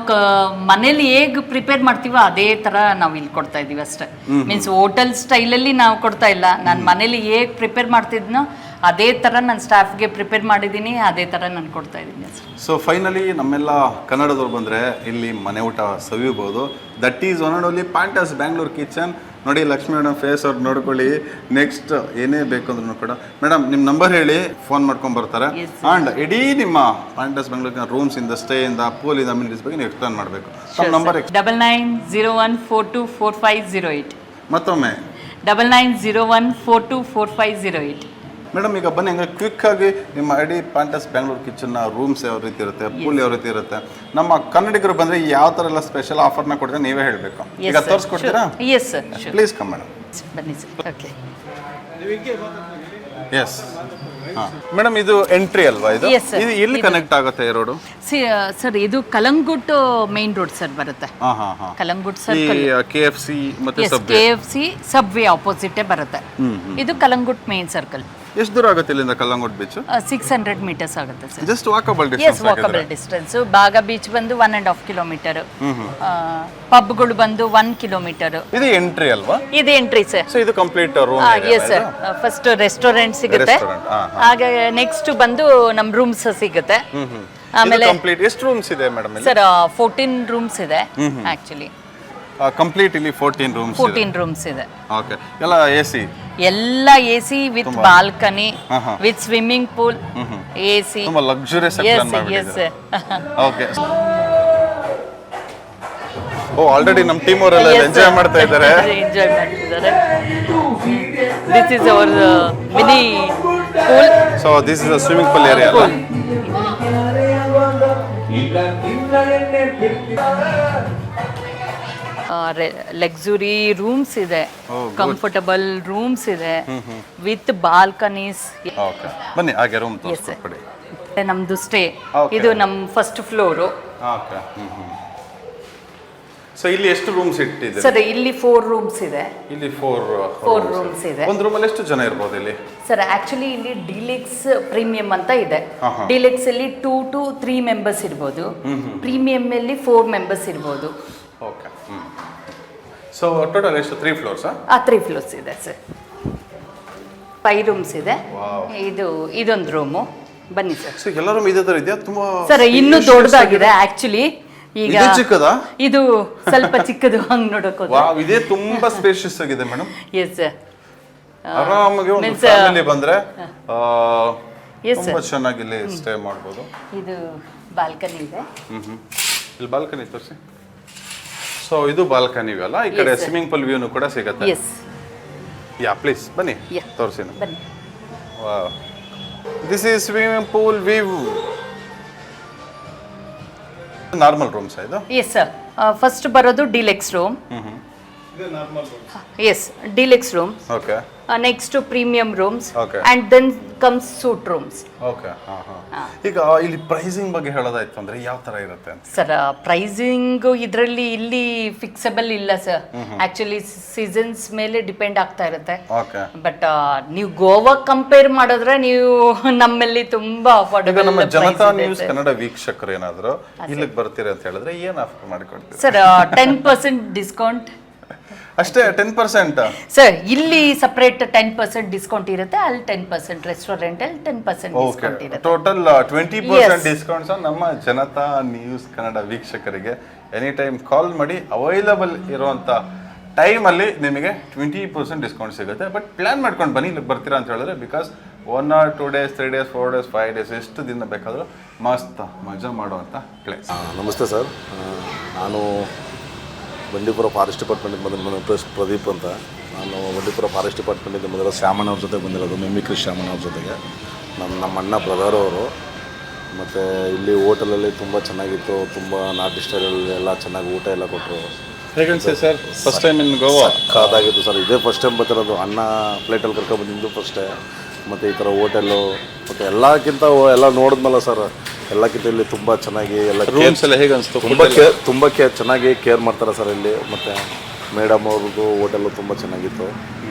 ಮನೇಲಿ ಹೇಗೆ ಪ್ರಿಪೇರ್ ಮಾಡ್ತೀವೋ ಅದೇ ಥರ ನಾವು ಇಲ್ಲಿ ಕೊಡ್ತಾ ಇದ್ದೀವಿ ಅಷ್ಟೇ. ಮೀನ್ಸ್ ಹೋಟೆಲ್ ಸ್ಟೈಲಲ್ಲಿ ನಾವು ಕೊಡ್ತಾ ಇಲ್ಲ. ನಾನು ಮನೇಲಿ ಹೇಗೆ ಪ್ರಿಪೇರ್ ಮಾಡ್ತಿದ್ನೋ ಅದೇ ಥರ ನನ್ನ ಸ್ಟಾಫ್ಗೆ ಪ್ರಿಪೇರ್ ಮಾಡಿದ್ದೀನಿ, ಅದೇ ಥರ ನಾನು ಕೊಡ್ತಾ ಇದ್ದೀನಿ. ಸೊ ಫೈನಲಿ ನಮ್ಮೆಲ್ಲ ಕನ್ನಡದವ್ರು ಬಂದರೆ ಇಲ್ಲಿ ಮನೆ ಊಟ ಸವಿಬೋದು. That is one and only Pontus Bangalore kitchen. ನೋಡಿ ಲಕ್ಷ್ಮಿ ಮೇಡಮ್ ಫೇಸ್ ಅವ್ರು ನೋಡ್ಕೊಳ್ಳಿ. ನೆಕ್ಸ್ಟ್ ಏನೇ ಬೇಕು ಅಂದ್ರೂ ಕೂಡ ಮೇಡಮ್ ನಿಮ್ಮ ನಂಬರ್ ಹೇಳಿ, ಫೋನ್ ಮಾಡ್ಕೊಂಡು ಬರ್ತಾರೆ. ಆ್ಯಂಡ್ ಇಡೀ ನಿಮ್ಮ ಪಾಂಟಸ್ ಬೆಂಗಳೂರಿನ ರೂಮ್ಸ್ ಇಂದ, ಸ್ಟೇ ಇಂದ, ಪೂಲ್ ಇಂದ, ಅಮ್ಯುನಿಟೀಸ್ ಬಗ್ಗೆ ನೀವು ಎಕ್ಸ್ಪ್ಲೇನ್ ಮಾಡಬೇಕು. ನಂಬರ್ 9901424508. ಮತ್ತೊಮ್ಮೆ 9901424508. ಮೇಡಮ್ ಈಗ ಬನ್ನಿ ಹಂಗೆ ಕ್ವಿಕ್ಕಾಗಿ ನಿಮ್ಮ ಇಡೀ ಪಾಂಟಸ್ ಬ್ಯಾಂಗ್ಳೂರ್ ಕಿಚನ್ನ ರೂಮ್ಸ್ ಯಾವ ರೀತಿ ಇರುತ್ತೆ, ಪೂಲ್ ಯಾವ ರೀತಿ ಇರುತ್ತೆ, ನಮ್ಮ ಕನ್ನಡಿಗರು ಬಂದರೆ ಯಾವ ಥರ ಎಲ್ಲ ಸ್ಪೆಷಲ್ ಆಫರ್ನ ಕೊಡ್ತಾರೆ ನೀವೇ ಹೇಳಬೇಕು. ಈಗ ತೋರಿಸ್ಕೊಡ್ತೀರಾ? Yes sir, please come madam. ಬನ್ನಿ ಸರ್. Okay, yes. ಹಾಂ ಮೇಡಮ್, ಇದು ಎಂಟ್ರಿ ಅಲ್ವಾ? ಇದು ಇದು ಎಲ್ಲಿ ಕನೆಕ್ಟ್ ಆಗುತ್ತೆ ಈ ರೋಡು? ಸರ್ ಇದು ಕಲಂಗುಟ್ ಮೇನ್ ರೋಡ್ ಸರ್ ಬರುತ್ತೆ. ಕಲಂಗುಟ್ ಸರ್ಕಲ್, KFC ಮತ್ತೆ KFC ಸಬ್ವೇ ಆಪೋಸಿಟ್ ಬರುತ್ತೆ. ಇದು ಕಲಂಗುಟ್ ಮೇನ್ ಸರ್ಕಲ್. ಎಷ್ಟು ದೂರ ಆಗುತ್ತೆ ಇಲ್ಲಿಂದ ಕಲ್ಲಂಗೋಟ್ ಬೀಚ್? 600 ಮೀಟರ್ಸ್ ಆಗುತ್ತೆ sir. Just walkable distance. Walkable distance. ಬಾಗ ಬೀಚ್ ಬಂದು 1.5 ಕಿಲೋಮೀಟರ್. ಪಬ್ಗಳು ಬಂದು 1 ಕಿಲೋಮೀಟರ್. ಇದು ಎಂಟ್ರಿ ಅಲ್ವಾ? ಇದು ಎಂಟ್ರಿ ಸರ್. ಸೊ ಇದು complete room. S sir. First restaurant ಸಿಗುತ್ತೆ, ಹಾಗೆ ನೆಕ್ಸ್ಟ್ ಬಂದು ನಮ್ಮ ರೂಮ್ಸ್ ಸಿಗುತ್ತೆ. ಆಮೇಲೆ ಕಂಪ್ಲೀಟ್ ಎಷ್ಟು ರೂಮ್ಸ್ ಇದೆ ಮೇಡಮ್? ಸರ್ 14 ರೂಮ್ಸ್ ಇದೆ ಆಕ್ಚುಲಿ. ಕಂಪ್ಲೀಟ್ ಇಲ್ಲಿ 14 ರೂಮ್ಸ್ ಇದೆ. ಓಕೆ, ಎಲ್ಲ AC? ಎಲ್ಲ AC with balcony, with swimming pool, AC. ತುಂಬಾ ಲಕ್ಸುರಿಯಸ್ ಆಗಿ ಪ್ಲಾನ್ ಮಾಡಿದ್ದೀರಾ. ಓಕೆ. ಓ, ಆಲ್ರೆಡಿ ನಮ್ಮ ಟೀಮ್ ಅವರೆಲ್ಲ ಎಂಜಾಯ್ ಮಾಡ್ತಾ ಇದ್ದಾರೆ. This is our mini pool. So this is a swimming pool area ಅಲ್ಲ? ಲಕ್ಸುರಿ ರೂಮ್ಸ್ ಇದೆ, ಕಂಫರ್ಟಬಲ್ ರೂಮ್ಸ್ ಇದೆ ವಿತ್ ಬಾಲ್ಕನೀಸ್. ಓಕೆ, ಬನ್ನಿ ಹಾಗೆ ರೂಮ್ ತೋರಿಸ್ಕೊಡಿ. ನಮ್ದು ಸ್ಟೇ ಇದು ನಮ್ಮ ಫಸ್ಟ್ ಫ್ಲೋರು. ಓಕೆ. ಸೊ ಇಲ್ಲಿ ಎಷ್ಟು ರೂಮ್ಸ್ ಇಟ್ಟಿದೆ ಸರ್? ಇಲ್ಲಿ 4 ರೂಮ್ಸ್ ಇದೆ. ಇಲ್ಲಿ 4 ರೂಮ್ಸ್ ಇದೆ. ಒಂದು ರೂಮಲ್ಲಿ ಎಷ್ಟು ಜನ ಇರ್ಬೋದು ಇಲ್ಲಿ? ಸರ್ ಆಕ್ಚುಲಿ ಇಲ್ಲಿ ಡಿಲೆಕ್ಸ್ ಪ್ರೀಮಿಯಂ ಅಂತ ಇದೆ. ಡಿಲೆಕ್ಸ್ ಅಲ್ಲಿ 2 to 3 ಮೆಂಬರ್ಸ್ ಇರ್ಬೋದು. ಪ್ರೀಮಿಯಂ ಅಲ್ಲಿ 4 ಮೆಂಬರ್ಸ್ ಇರ್ಬೋದು. ಓಕೆ. ಸೊ ಟೋಟಲ್ ಎಷ್ಟು? 3 ಫ್ಲೋರ್ಸ್? 3 ಫ್ಲೋರ್ಸ್ ಇದೆ ಸರ್. 5 ರೂಮ್ಸ್ ಇದೆ. ಇದೊಂದು ರೂಮು. ಬನ್ನಿ ಸರ್. ಸೊ ಎಲ್ಲ ರೂಮ್ ಇದೇ ತರ ಇದೆಯಾ? ತುಂಬಾ ಸರ್ ಇನ್ನೂ ದೊಡ್ಡದಾಗಿದೆ ಆಕ್ಚುಲಿ. ಈಗ ಇದು ಚಿಕ್ಕದಾ? ಇದು ಸ್ವಲ್ಪ ಚಿಕ್ಕದು, ಹಂಗ್ ನೋಡಕ್ ಹೋದ್ರೆ. ವಾವ್, ಇದೇ ತುಂಬಾ ಸ್ಪೇಷಿಯಸ್ ಆಗಿದೆ ಮೇಡಮ್. Yes sir. ಆರಾಮಾಗಿ ಒಂದು ಫ್ಯಾಮಿಲಿ ಬಂದ್ರೆ ತುಂಬಾ ಚೆನ್ನಾಗಿ ಇಲ್ಲಿ ಸ್ಟೇ ಮಾಡಬಹುದು. ಇದು ಬಾಲ್ಕನಿ ಇದೆ. ಇಲ್ಲಿ ಬಾಲ್ಕನಿ ತೋರಿಸಿ. ಸೊ ಇದು ಬಾಲ್ಕನಿ ಅಲ್ಲ? ಈ ಕಡೆ ಸ್ವಿಮ್ಮಿಂಗ್ ಪೂಲ್ ವ್ಯೂನು ಕೂಡ ಸಿಗುತ್ತೆ. ಎಸ್. ಯಾ, ಪ್ಲೀಸ್ ಬನ್ನಿ ತೋರಿಸಿ. ಬನ್ನಿ. Wow, this is swimming pool view. Normal rooms ಇದು? Yes sir. ಫಸ್ಟ್ ಬರೋದು deluxe room. Yes, deluxe room. Okay Next to premium rooms. Okay. And then comes suite rooms. Okay ಈಗ ಇಲ್ಲಿ pricing ಬಗ್ಗೆ ಹೇಳೋದಾಯ್ತು ಅಂದ್ರೆ ಯಾವ ತರ ಇರುತ್ತೆ ಅಂತ? ಸರ್ ಪ್ರೈಸಿಂಗ್ ಇದರಲ್ಲಿ ಇಲ್ಲಿ ಫಿಕ್ಸಬಲ್ ಇಲ್ಲ ಸರ್. ಆಕ್ಚುಲಿ ಸೀಸನ್ಸ್ ಮೇಲೆ ಡಿಪೆಂಡ್ ಆಗ್ತಾ ಇರುತ್ತೆ. ಓಕೆ. ಬಟ್ ನೀವು ಗೋವಾ ಕಂಪೇರ್ ಮಾಡಿದ್ರೆ ನೀವು ನಮ್ಮಲ್ಲಿ ತುಂಬಾ ಈಗ ಅಫೋರ್ಡಬಲ್ ನಮ್ಮ ಜನತಾ ನ್ಯೂಸ್ ಕನ್ನಡ ವೀಕ್ಷಕರು ಏನಾದ್ರು ಇಲ್ಲಿಗೆ ಬರ್ತೀರಾ ಅಂತ ಹೇಳಿದ್ರೆ ಏನ್ ಆಫರ್ ಮಾಡಿಕೊಡ್ತೀರಾ ಸರ್? 10% ಡಿಸ್ಕೌಂಟ್ ಅಷ್ಟೇ? 10%? ಸರ್ ಇಲ್ಲಿ ಸಪರೇಟ್ 10% ಡಿಸ್ಕೌಂಟ್ ಇರುತ್ತೆ, ಅಲ್ಲಿ 10% ರೆಸ್ಟೋರೆಂಟ್ ಅಲ್ಲಿ 10% ಓಕೆ, ಡಿಸ್ಕೌಂಟ್ ಇರುತ್ತೆ. ಟೋಟಲ್ 20% ಡಿಸ್ಕೌಂಟ್ಸ್ ನಮ್ಮ ಜನತಾ ನ್ಯೂಸ್ ಕನ್ನಡ ವೀಕ್ಷಕರಿಗೆ ಎನಿ ಟೈಮ್ ಕಾಲ್ ಮಾಡಿ ಅವೈಲಬಲ್ ಇರುವಂತ ಟೈಮಲ್ಲಿ ನಿಮಗೆ 20% ಡಿಸ್ಕೌಂಟ್ ಸಿಗುತ್ತೆ. ಬಟ್ ಪ್ಲಾನ್ ಮಾಡ್ಕೊಂಡು ಬನ್ನಿ, ಇಲ್ಲಿಗೆ ಬರ್ತೀರಾ ಅಂತ ಹೇಳಿದ್ರೆ because 1 or 2 days, 3 days, 4 days, 5 days ಎಷ್ಟು ದಿನ ಬೇಕಾದರೂ ಮಸ್ತ್ ಮಜಾ ಮಾಡುವಂಥ ಪ್ಲೇಸ್. ನಮಸ್ತೆ ಸರ್, ನಾನು ಬಂಡೀಪುರ ಫಾರೆಸ್ಟ್ ಡಿಪಾರ್ಟ್ಮೆಂಟಿಂದ ಬಂದಿದ್ದು ಪ್ರದೀಪ್ ಅಂತ. ನಾನು ಬಂಡೀಪುರ ಫಾರೆಸ್ಟ್ ಡಿಪಾರ್ಟ್ಮೆಂಟಿಂದ ಮೊದಲ ಶ್ಯಾಮಣ್ಣ ಅವ್ರ ಜೊತೆ ಬಂದಿರೋದು, ಮಿಮಿಕ್ರಿ ಶ್ಯಾಮಣ್ಣ ಅವ್ರ ಜೊತೆಗೆ. ನಮ್ಮ ಅಣ್ಣ ಬ್ರದರ್ ಅವರು. ಮತ್ತು ಇಲ್ಲಿ ಹೋಟೆಲಲ್ಲಿ ತುಂಬ ಚೆನ್ನಾಗಿತ್ತು, ತುಂಬ ನಾಟಿ ಸ್ಟೈಲಲ್ಲಿ ಎಲ್ಲ ಚೆನ್ನಾಗಿ ಊಟ ಎಲ್ಲ ಕೊಟ್ಟರು. ಹೇಗನ್ಸಿ sir first time in Goa? ಕಾದಾಗಿತ್ತು ಸರ್, ಇದೇ ಫಸ್ಟ್ ಟೈಮ್ ಬರ್ತಿರೋದು. ಅಣ್ಣ ಫ್ಲೈಟಲ್ಲಿ ಕರ್ಕೊಬಂದಿದ್ದು ಫಸ್ಟೇ. ಮತ್ತು ಈ ಥರ ಹೋಟೆಲ್ಲು ಮತ್ತು ಎಲ್ಲಕ್ಕಿಂತ ಎಲ್ಲ ನೋಡಿದ್ಮಲ್ಲ ಸರ್, ಎಲ್ಲಕ್ಕಿಂತ ಇಲ್ಲಿ ತುಂಬ ಚೆನ್ನಾಗಿ ಎಲ್ಲ ರೂಮ್ಸ್ ಎಲ್ಲ ಹೇಗೆ ಅನಿಸ್ತು? ತುಂಬ ಚೆನ್ನಾಗಿ ಕೇರ್ ಮಾಡ್ತಾರೆ ಸರ್ ಇಲ್ಲಿ. ಮತ್ತು ಮೇಡಮ್ ಅವ್ರದ್ದು ಹೋಟೆಲ್ಲು ತುಂಬ ಚೆನ್ನಾಗಿತ್ತು,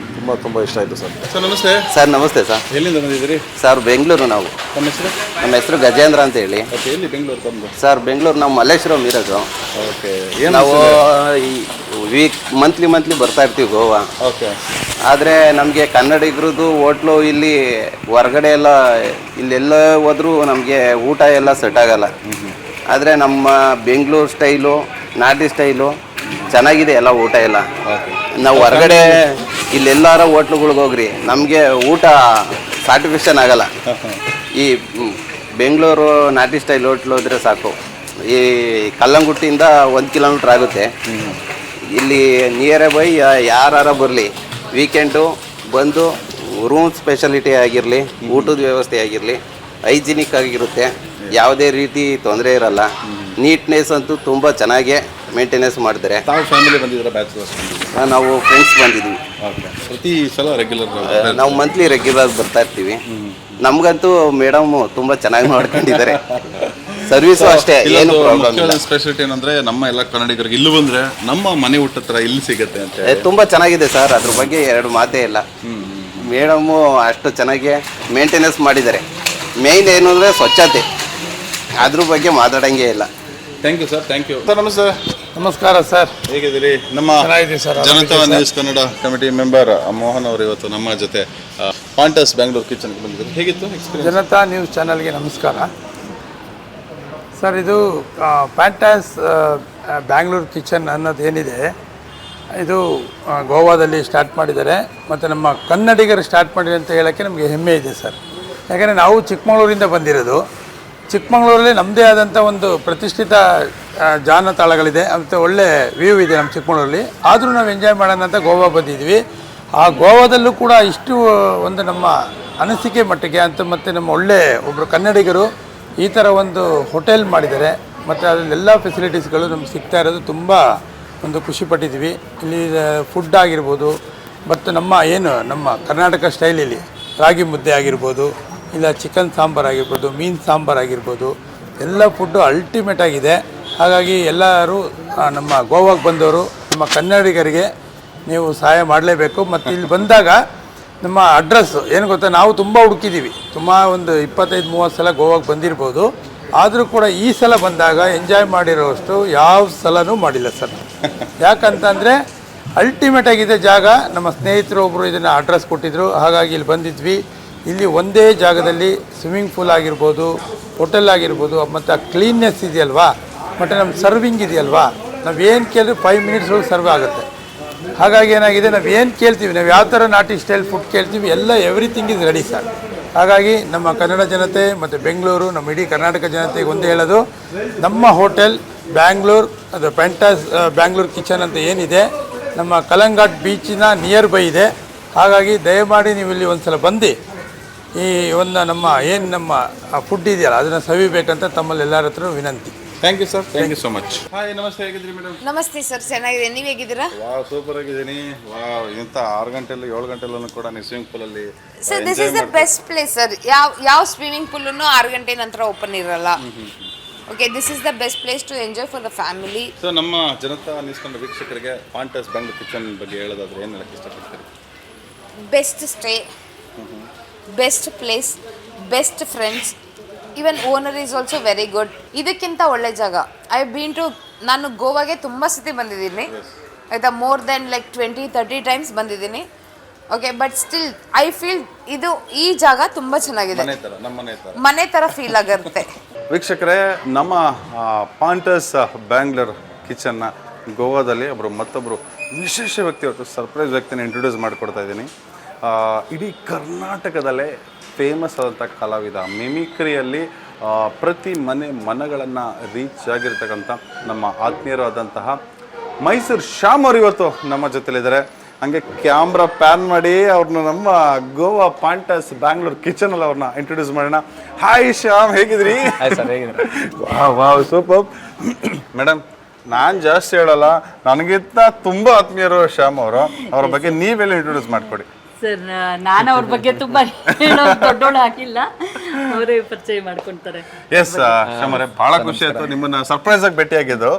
ತುಂಬ ಇಷ್ಟ ಆಯಿತು ಸರ್. ಸರ್ ನಮಸ್ತೆ. ಸರ್ ನಮಸ್ತೆ ಸರ್. ಎಲ್ಲಿಂದ ಬಂದಿದ್ದೀರಿ? ಸರ್ ಬೆಂಗಳೂರು ನಾವು. ನಮ್ಮ ಹೆಸರು? ನಮ್ಮ ಹೆಸರು ಗಜೇಂದ್ರ ಅಂತ ಹೇಳಿ. ಓಕೆ, ಎಲ್ಲಿ ಬೆಂಗಳೂರು ತಮ್ಮದು? ಸರ್ ಬೆಂಗಳೂರು ನಾವು ಮಲ್ಲೇಶ್ವರಂ ಇರೋದು. ಓಕೆ, ನಾವು ಈ ಮಂತ್ಲಿ ಬರ್ತಾ ಇರ್ತೀವಿ ಗೋವಾ. ಓಕೆ. ಆದರೆ ನಮಗೆ ಕನ್ನಡಿಗರದ್ದು ಹೋಟ್ಲು ಇಲ್ಲಿ ಹೊರಗಡೆ ಎಲ್ಲ ಇಲ್ಲೆಲ್ಲ ಹೋದ್ರೂ ನಮಗೆ ಊಟ ಎಲ್ಲ ಸೆಟ್ ಆಗಲ್ಲ. ಆದರೆ ನಮ್ಮ ಬೆಂಗಳೂರು ಸ್ಟೈಲು, ನಾಟಿ ಸ್ಟೈಲು ಚೆನ್ನಾಗಿದೆ ಎಲ್ಲ ಊಟ ಎಲ್ಲ. ನಾವು ಹೊರಗಡೆ ಇಲ್ಲೆಲ್ಲಾರ ಹೋಟ್ಲುಗಳ್ಗೆ ಹೋಗ್ರಿ, ನಮಗೆ ಊಟ ಸ್ಯಾಟಿಸ್ಫ್ಯಾಕ್ಷನ್ ಆಗಲ್ಲ. ಈ ಬೆಂಗಳೂರು ನಾಟಿ ಸ್ಟೈಲ್ ಹೋಟ್ಲು ಹೋದರೆ ಸಾಕು. ಈ ಕಲ್ಲಂಗುಟ್ಟಿಯಿಂದ 1 ಕಿಲೋಮೀಟ್ರ್ ಆಗುತ್ತೆ. ಇಲ್ಲಿ ನಿಯರ್ ಬೈ ಯಾರು ಬರಲಿ, ವೀಕೆಂಡು ಬಂದು ರೂಮ್ ಸ್ಪೆಷಾಲಿಟಿ ಆಗಿರಲಿ, ಊಟದ ವ್ಯವಸ್ಥೆ ಆಗಿರಲಿ, ಹೈಜಿನಿಕ್ ಆಗಿರುತ್ತೆ, ಯಾವುದೇ ರೀತಿ ತೊಂದರೆ ಇರಲ್ಲ. ನೀಟ್ನೆಸ್ ಅಂತೂ ತುಂಬ ಚೆನ್ನಾಗೇ ಮೇಂಟೆನೆನ್ಸ್ ಮಾಡಿದ್ದಾರೆ. ತಾವು ಫ್ಯಾಮಿಲಿ ಬಂದಿದ್ದೀರಾ, ಬ್ಯಾಚುಲರ್ಸ್? ನಾವು ಫ್ರೆಂಡ್ಸ್ ಬಂದಿದ್ವಿ. ಓಕೆ. ಪ್ರತಿ ಸಲ ರೆಗ್ಯುಲರ್? ನಾವು ಮಂತ್ಲಿ ರೆಗ್ಯುಲರ್ ಬರ್ತಾ ಇರ್ತೀವಿ. ನಮಗಂತೂ ಮೇಡಮ್ ತುಂಬ ಚೆನ್ನಾಗಿ ಮಾಡ್ಕೊಂಡಿದ್ದಾರೆ. ಸರ್ವಿಸು ಅಷ್ಟೇ, ಏನು ಪ್ರಾಬ್ಲಮ್ ಇಲ್ಲ. ಸ್ಪೆಷಾಲಿಟಿ ಏನಂದ್ರೆ ನಮ್ಮ ಎಲ್ಲ ಕನ್ನಡಿಗರಿಗೆ ಇಲ್ಲಿ ಬಂದ್ರೆ ನಮ್ಮ ಮನೆ ಊಟ ಹತ್ರ ಇಲ್ಲಿ ಸಿಗುತ್ತೆ ಅಂತ ತುಂಬ ಚೆನ್ನಾಗಿದೆ ಸರ್, ಅದ್ರ ಬಗ್ಗೆ 2 ಮಾತೇ ಇಲ್ಲ. ಮೇಡಮ್ಮು ಅಷ್ಟು ಚೆನ್ನಾಗಿ ಮೇಂಟೆನೆನ್ಸ್ ಮಾಡಿದ್ದಾರೆ. ಮೇಯ್ನ್ ಏನು ಅಂದರೆ ಸ್ವಚ್ಛತೆ, ಅದ್ರ ಬಗ್ಗೆ ಮಾತಾಡೋಂಗೇ ಇಲ್ಲ. Thank you sir. Thank you sir. ನಮಸ್ತೆ. ನಮಸ್ಕಾರ ಸರ್, ಹೇಗಿದ್ದೀರಿ? ನಮ್ಮ ಚೆನ್ನಾಗಿದೆ sir. Janata news Kannada committee member Mohan ಅವರು ಇವತ್ತು ನಮ್ಮ ಜೊತೆ ಪಾಂಟಸ್ ಬ್ಯಾಂಗ್ಳೂರ್ ಕಿಚನ್ಗೆ ಬಂದಿದ್ದಾರೆ. ಹೇಗಿತ್ತು ಎಕ್ಸ್ಪೀರಿಯನ್ಸ್? ಜನತಾ ನ್ಯೂಸ್ ಚಾನಲ್ಗೆ ನಮಸ್ಕಾರ ಸರ್. ಇದು ಪ್ಯಾಂಟಾಸ್ ಬ್ಯಾಂಗ್ಳೂರ್ ಕಿಚನ್ ಅನ್ನೋದೇನಿದೆ, ಇದು ಗೋವಾದಲ್ಲಿ ಸ್ಟಾರ್ಟ್ ಮಾಡಿದ್ದಾರೆ. ಮತ್ತು ನಮ್ಮ ಕನ್ನಡಿಗರು ಸ್ಟಾರ್ಟ್ ಮಾಡಿದೆ ಅಂತ ಹೇಳೋಕ್ಕೆ ನಮಗೆ ಹೆಮ್ಮೆ ಇದೆ ಸರ್. ಯಾಕಂದರೆ ನಾವು ಚಿಕ್ಕಮಗಳೂರಿಂದ ಬಂದಿರೋದು. ಚಿಕ್ಕಮಗಳೂರಲ್ಲಿ ನಮ್ಮದೇ ಆದಂಥ ಒಂದು ಪ್ರತಿಷ್ಠಿತ ಜಾನತಾಳಗಳಿದೆ, ಮತ್ತು ಒಳ್ಳೆ ವ್ಯೂ ಇದೆ ನಮ್ಮ ಚಿಕ್ಕಮಗಳೂರಲ್ಲಿ. ಆದರೂ ನಾವು ಎಂಜಾಯ್ ಮಾಡೋಣ ಅಂತ ಗೋವಾ ಬಂದಿದ್ವಿ. ಆ ಗೋವಾದಲ್ಲೂ ಕೂಡ ಇಷ್ಟು ಒಂದು ನಮ್ಮ ಅನಿಸಿಕೆ ಮಟ್ಟಿಗೆ ಅಂತ, ಮತ್ತು ನಮ್ಮ ಒಳ್ಳೆ ಒಬ್ಬರು ಕನ್ನಡಿಗರು ಈ ಥರ ಒಂದು ಹೋಟೆಲ್ ಮಾಡಿದ್ದಾರೆ. ಮತ್ತು ಅದರಲ್ಲೆಲ್ಲ ಫೆಸಿಲಿಟೀಸ್ಗಳು ನಮ್ಗೆ ಸಿಗ್ತಾ ಇರೋದು ತುಂಬ ಒಂದು ಖುಷಿಪಟ್ಟಿದ್ವಿ. ಇಲ್ಲಿ ಫುಡ್ ಆಗಿರ್ಬೋದು, ಮತ್ತು ನಮ್ಮ ಕರ್ನಾಟಕ ಸ್ಟೈಲಲ್ಲಿ ರಾಗಿ ಮುದ್ದೆ ಆಗಿರ್ಬೋದು, ಇಲ್ಲ ಚಿಕನ್ ಸಾಂಬಾರು ಆಗಿರ್ಬೋದು, ಮೀನು ಸಾಂಬಾರು ಆಗಿರ್ಬೋದು, ಎಲ್ಲ ಫುಡ್ಡು ಅಲ್ಟಿಮೇಟ್ ಆಗಿದೆ. ಹಾಗಾಗಿ ಎಲ್ಲರೂ ನಮ್ಮ ಗೋವಾಗೆ ಬಂದವರು ನಮ್ಮ ಕನ್ನಡಿಗರಿಗೆ ನೀವು ಸಹಾಯ ಮಾಡಲೇಬೇಕು. ಮತ್ತು ಇಲ್ಲಿ ಬಂದಾಗ ನಮ್ಮ ಅಡ್ರೆಸ್ ಏನು ಗೊತ್ತಾ, ನಾವು ತುಂಬ ಹುಡುಕಿದ್ದೀವಿ, ತುಂಬ ಒಂದು 25-30 ಸಲ ಗೋವಾಗೆ ಬಂದಿರ್ಬೋದು. ಆದರೂ ಕೂಡ ಈ ಸಲ ಬಂದಾಗ ಎಂಜಾಯ್ ಮಾಡಿರೋಷ್ಟು ಯಾವ ಸಲನೂ ಮಾಡಿಲ್ಲ ಸರ್. ಯಾಕಂತಂದರೆ ಅಲ್ಟಿಮೇಟ್ ಆಗಿದೆ ಜಾಗ. ನಮ್ಮ ಸ್ನೇಹಿತರು ಒಬ್ಬರು ಇದನ್ನು ಅಡ್ರೆಸ್ ಕೊಟ್ಟಿದ್ದರು, ಹಾಗಾಗಿ ಇಲ್ಲಿ ಬಂದಿದ್ವಿ. ಇಲ್ಲಿ ಒಂದೇ ಜಾಗದಲ್ಲಿ ಸ್ವಿಮ್ಮಿಂಗ್ ಪೂಲ್ ಆಗಿರ್ಬೋದು, ಹೋಟೆಲ್ ಆಗಿರ್ಬೋದು, ಮತ್ತು ಆ ಕ್ಲೀನ್ನೆಸ್ ಇದೆಯಲ್ವಾ, ಮತ್ತು ನಮ್ಮ ಸರ್ವಿಂಗ್ ಇದೆಯಲ್ವಾ, ನಾವು ಏನು ಕೇಳಿದ್ರೆ 5 ಮಿನಿಟ್ಸ್ ಒಳಗೆ ಸರ್ವ್ ಆಗುತ್ತೆ. ಹಾಗಾಗಿ ಏನಾಗಿದೆ, ನಾವು ಏನು ಕೇಳ್ತೀವಿ, ನಾವು ಯಾವ ಥರ ನಾಟಿ ಸ್ಟೈಲ್ ಫುಡ್ ಕೇಳ್ತೀವಿ, ಎಲ್ಲ ಎವ್ರಿಥಿಂಗ್ ಇಸ್ ರೆಡಿ ಸರ್. ಹಾಗಾಗಿ ನಮ್ಮ ಕನ್ನಡ ಜನತೆ ಮತ್ತು ಬೆಂಗಳೂರು, ನಮ್ಮ ಇಡೀ ಕರ್ನಾಟಕ ಜನತೆಗೆ ಒಂದೇ ಹೇಳೋದು, ನಮ್ಮ ಹೋಟೆಲ್ ಬ್ಯಾಂಗ್ಳೂರ್, ಅದು ಪ್ಯಾಂಟಾಸ್ ಬ್ಯಾಂಗ್ಳೂರ್ ಕಿಚನ್ ಅಂತ ಏನಿದೆ, ನಮ್ಮ ಕಲಂಘಾಟ್ ಬೀಚಿನ ನಿಯರ್ ಬೈ ಇದೆ. ಹಾಗಾಗಿ ದಯಮಾಡಿ ನೀವು ಇಲ್ಲಿ ಒಂದು ಸಲ ಬಂದು ಈ ಒಂದು ನಮ್ಮ ಫುಡ್ ಇದೆಯಲ್ಲ ಅದನ್ನು ಸವಿಬೇಕಂತ ತಮ್ಮಲ್ಲಿ ಎಲ್ಲರ ಹತ್ರ ವಿನಂತಿ. Thank you sir, thank you so much. Hi, ನಮಸ್ತೆ, ಹೇಗಿದ್ರಿ ಮೇಡಮ್? ನಮಸ್ತೆ ಸರ್, ಚೆನ್ನಾಗಿದೆ. ನೀವು ಹೇಗಿದ್ದೀರಾ? ವಾವ್, ಸೂಪರ್ ಆಗಿದ್ದೀನಿ. ವಾವ್, ಇಂಥ 6 ಗಂಟೆಲ್ಲ 7 ಗಂಟೆಲ್ಲೂ ಕೂಡ ನೀವು ಸ್ವಿಮ್ಮಿಂಗ್ ಪೂಲಲ್ಲಿ sir, this is the best place sir. ಯಾವ ಸ್ವಿಮ್ಮಿಂಗ್ ಪೂಲನ್ನು 6 ಗಂಟೆ ನಂತರ ಓಪನ್ ಇರಲ್ಲ. Okay, this is the best place to enjoy for the family. So ನಮ್ಮ ಜನತಾ ನ್ಯೂಸ್ ಕನ್ನಡ ವೀಕ್ಷಕರಿಗೆ ಪಾಂಟಸ್ ಬೆಂಗಳೂರು ಕಿಚನ್ ಬಗ್ಗೆ ಹೇಳೋದಾದ್ರೆ ಏನು ಹೇಳಕ್ಕೆ ಇಷ್ಟಪಡ್ತೀರಿ? Best stay, best place, best friends, even owner is also very good. ಇದಕ್ಕಿಂತ ಒಳ್ಳೆ ಜಾಗ ಐ ಬೀನ್ ಟು, ನಾನು ಗೋವಾಗೆ ತುಂಬ ಸತಿ ಬಂದಿದ್ದೀನಿ ಆಯಿತಾ, ಮೋರ್ ದೆನ್ ಲೈಕ್ 20-30 ಟೈಮ್ಸ್ ಬಂದಿದ್ದೀನಿ. Okay, but still I feel ಈ ಜಾಗ ತುಂಬ ಚೆನ್ನಾಗಿದೆ, ಮನೆ ಥರ ಫೀಲ್ ಆಗಿರುತ್ತೆ. ವೀಕ್ಷಕರೇ, ನಮ್ಮ ಪಾಂಟಸ್ ಬ್ಯಾಂಗ್ಳೂರ್ ಕಿಚನ್ನ ಗೋವಾದಲ್ಲಿ ಮತ್ತೊಬ್ಬರು ವಿಶೇಷ ವ್ಯಕ್ತಿ, ಇವತ್ತು ಸರ್ಪ್ರೈಸ್ ವ್ಯಕ್ತಿನ ಇಂಟ್ರೊಡ್ಯೂಸ್ ಮಾಡಿಕೊಡ್ತಾ ಇದ್ದೀನಿ. ಇಡೀ ಕರ್ನಾಟಕದಲ್ಲೇ ಫೇಮಸ್ ಆದಂಥ ಕಲಾವಿದ, ಮಿಮಿಕ್ರಿಯಲ್ಲಿ ಪ್ರತಿ ಮನಗಳನ್ನು ರೀಚ್ ಆಗಿರ್ತಕ್ಕಂಥ ನಮ್ಮ ಆತ್ಮೀಯರಾದಂತಹ ಮೈಸೂರು ಶ್ಯಾಮ್ ಅವರು ಇವತ್ತು ನಮ್ಮ ಜೊತೆಲಿದ್ದಾರೆ. ಹಂಗೆ ಕ್ಯಾಮ್ರಾ ಪ್ಯಾನ್ ಮಾಡಿ ಅವ್ರನ್ನ ನಮ್ಮ ಗೋವಾ ಪಾಂಟಸ್ ಬ್ಯಾಂಗ್ಳೂರ್ ಕಿಚನಲ್ಲಿ ಅವ್ರನ್ನ ಇಂಟ್ರೊಡ್ಯೂಸ್ ಮಾಡೋಣ. ಹಾಯ್ ಶ್ಯಾಮ್, ಹೇಗಿದ್ರಿ? Wow, super. ಮೇಡಮ್, ನಾನು ಜಾಸ್ತಿ ಹೇಳಲ್ಲ, ನನಗಿಂತ ತುಂಬ ಆತ್ಮೀಯರು ಶ್ಯಾಮ್ ಅವರು. ಅವ್ರ ಬಗ್ಗೆ ನೀವೆಲ್ಲ ಇಂಟ್ರೊಡ್ಯೂಸ್ ಮಾಡಿಕೊಡಿ. ಸರ್, ನಾನು ಅವ್ರ ಬಗ್ಗೆ ತುಂಬಾ ದೊಡ್ಡೋಳು ಆಗಿಲ್ಲ, ಅವರೇ ಪರಿಚಯ ಮಾಡ್ಕೊಂತಾರೆ. ಎಸ್ ಶ್ಯಾಮ್ ಅವರೇ, ಬಹಳ ಖುಷಿ ಆಯ್ತು ನಿಮ್ಮನ್ನ ಸರ್ಪ್ರೈಸ್ ಆಗಿ ಭೇಟಿಯಾಗಿದ್ದು.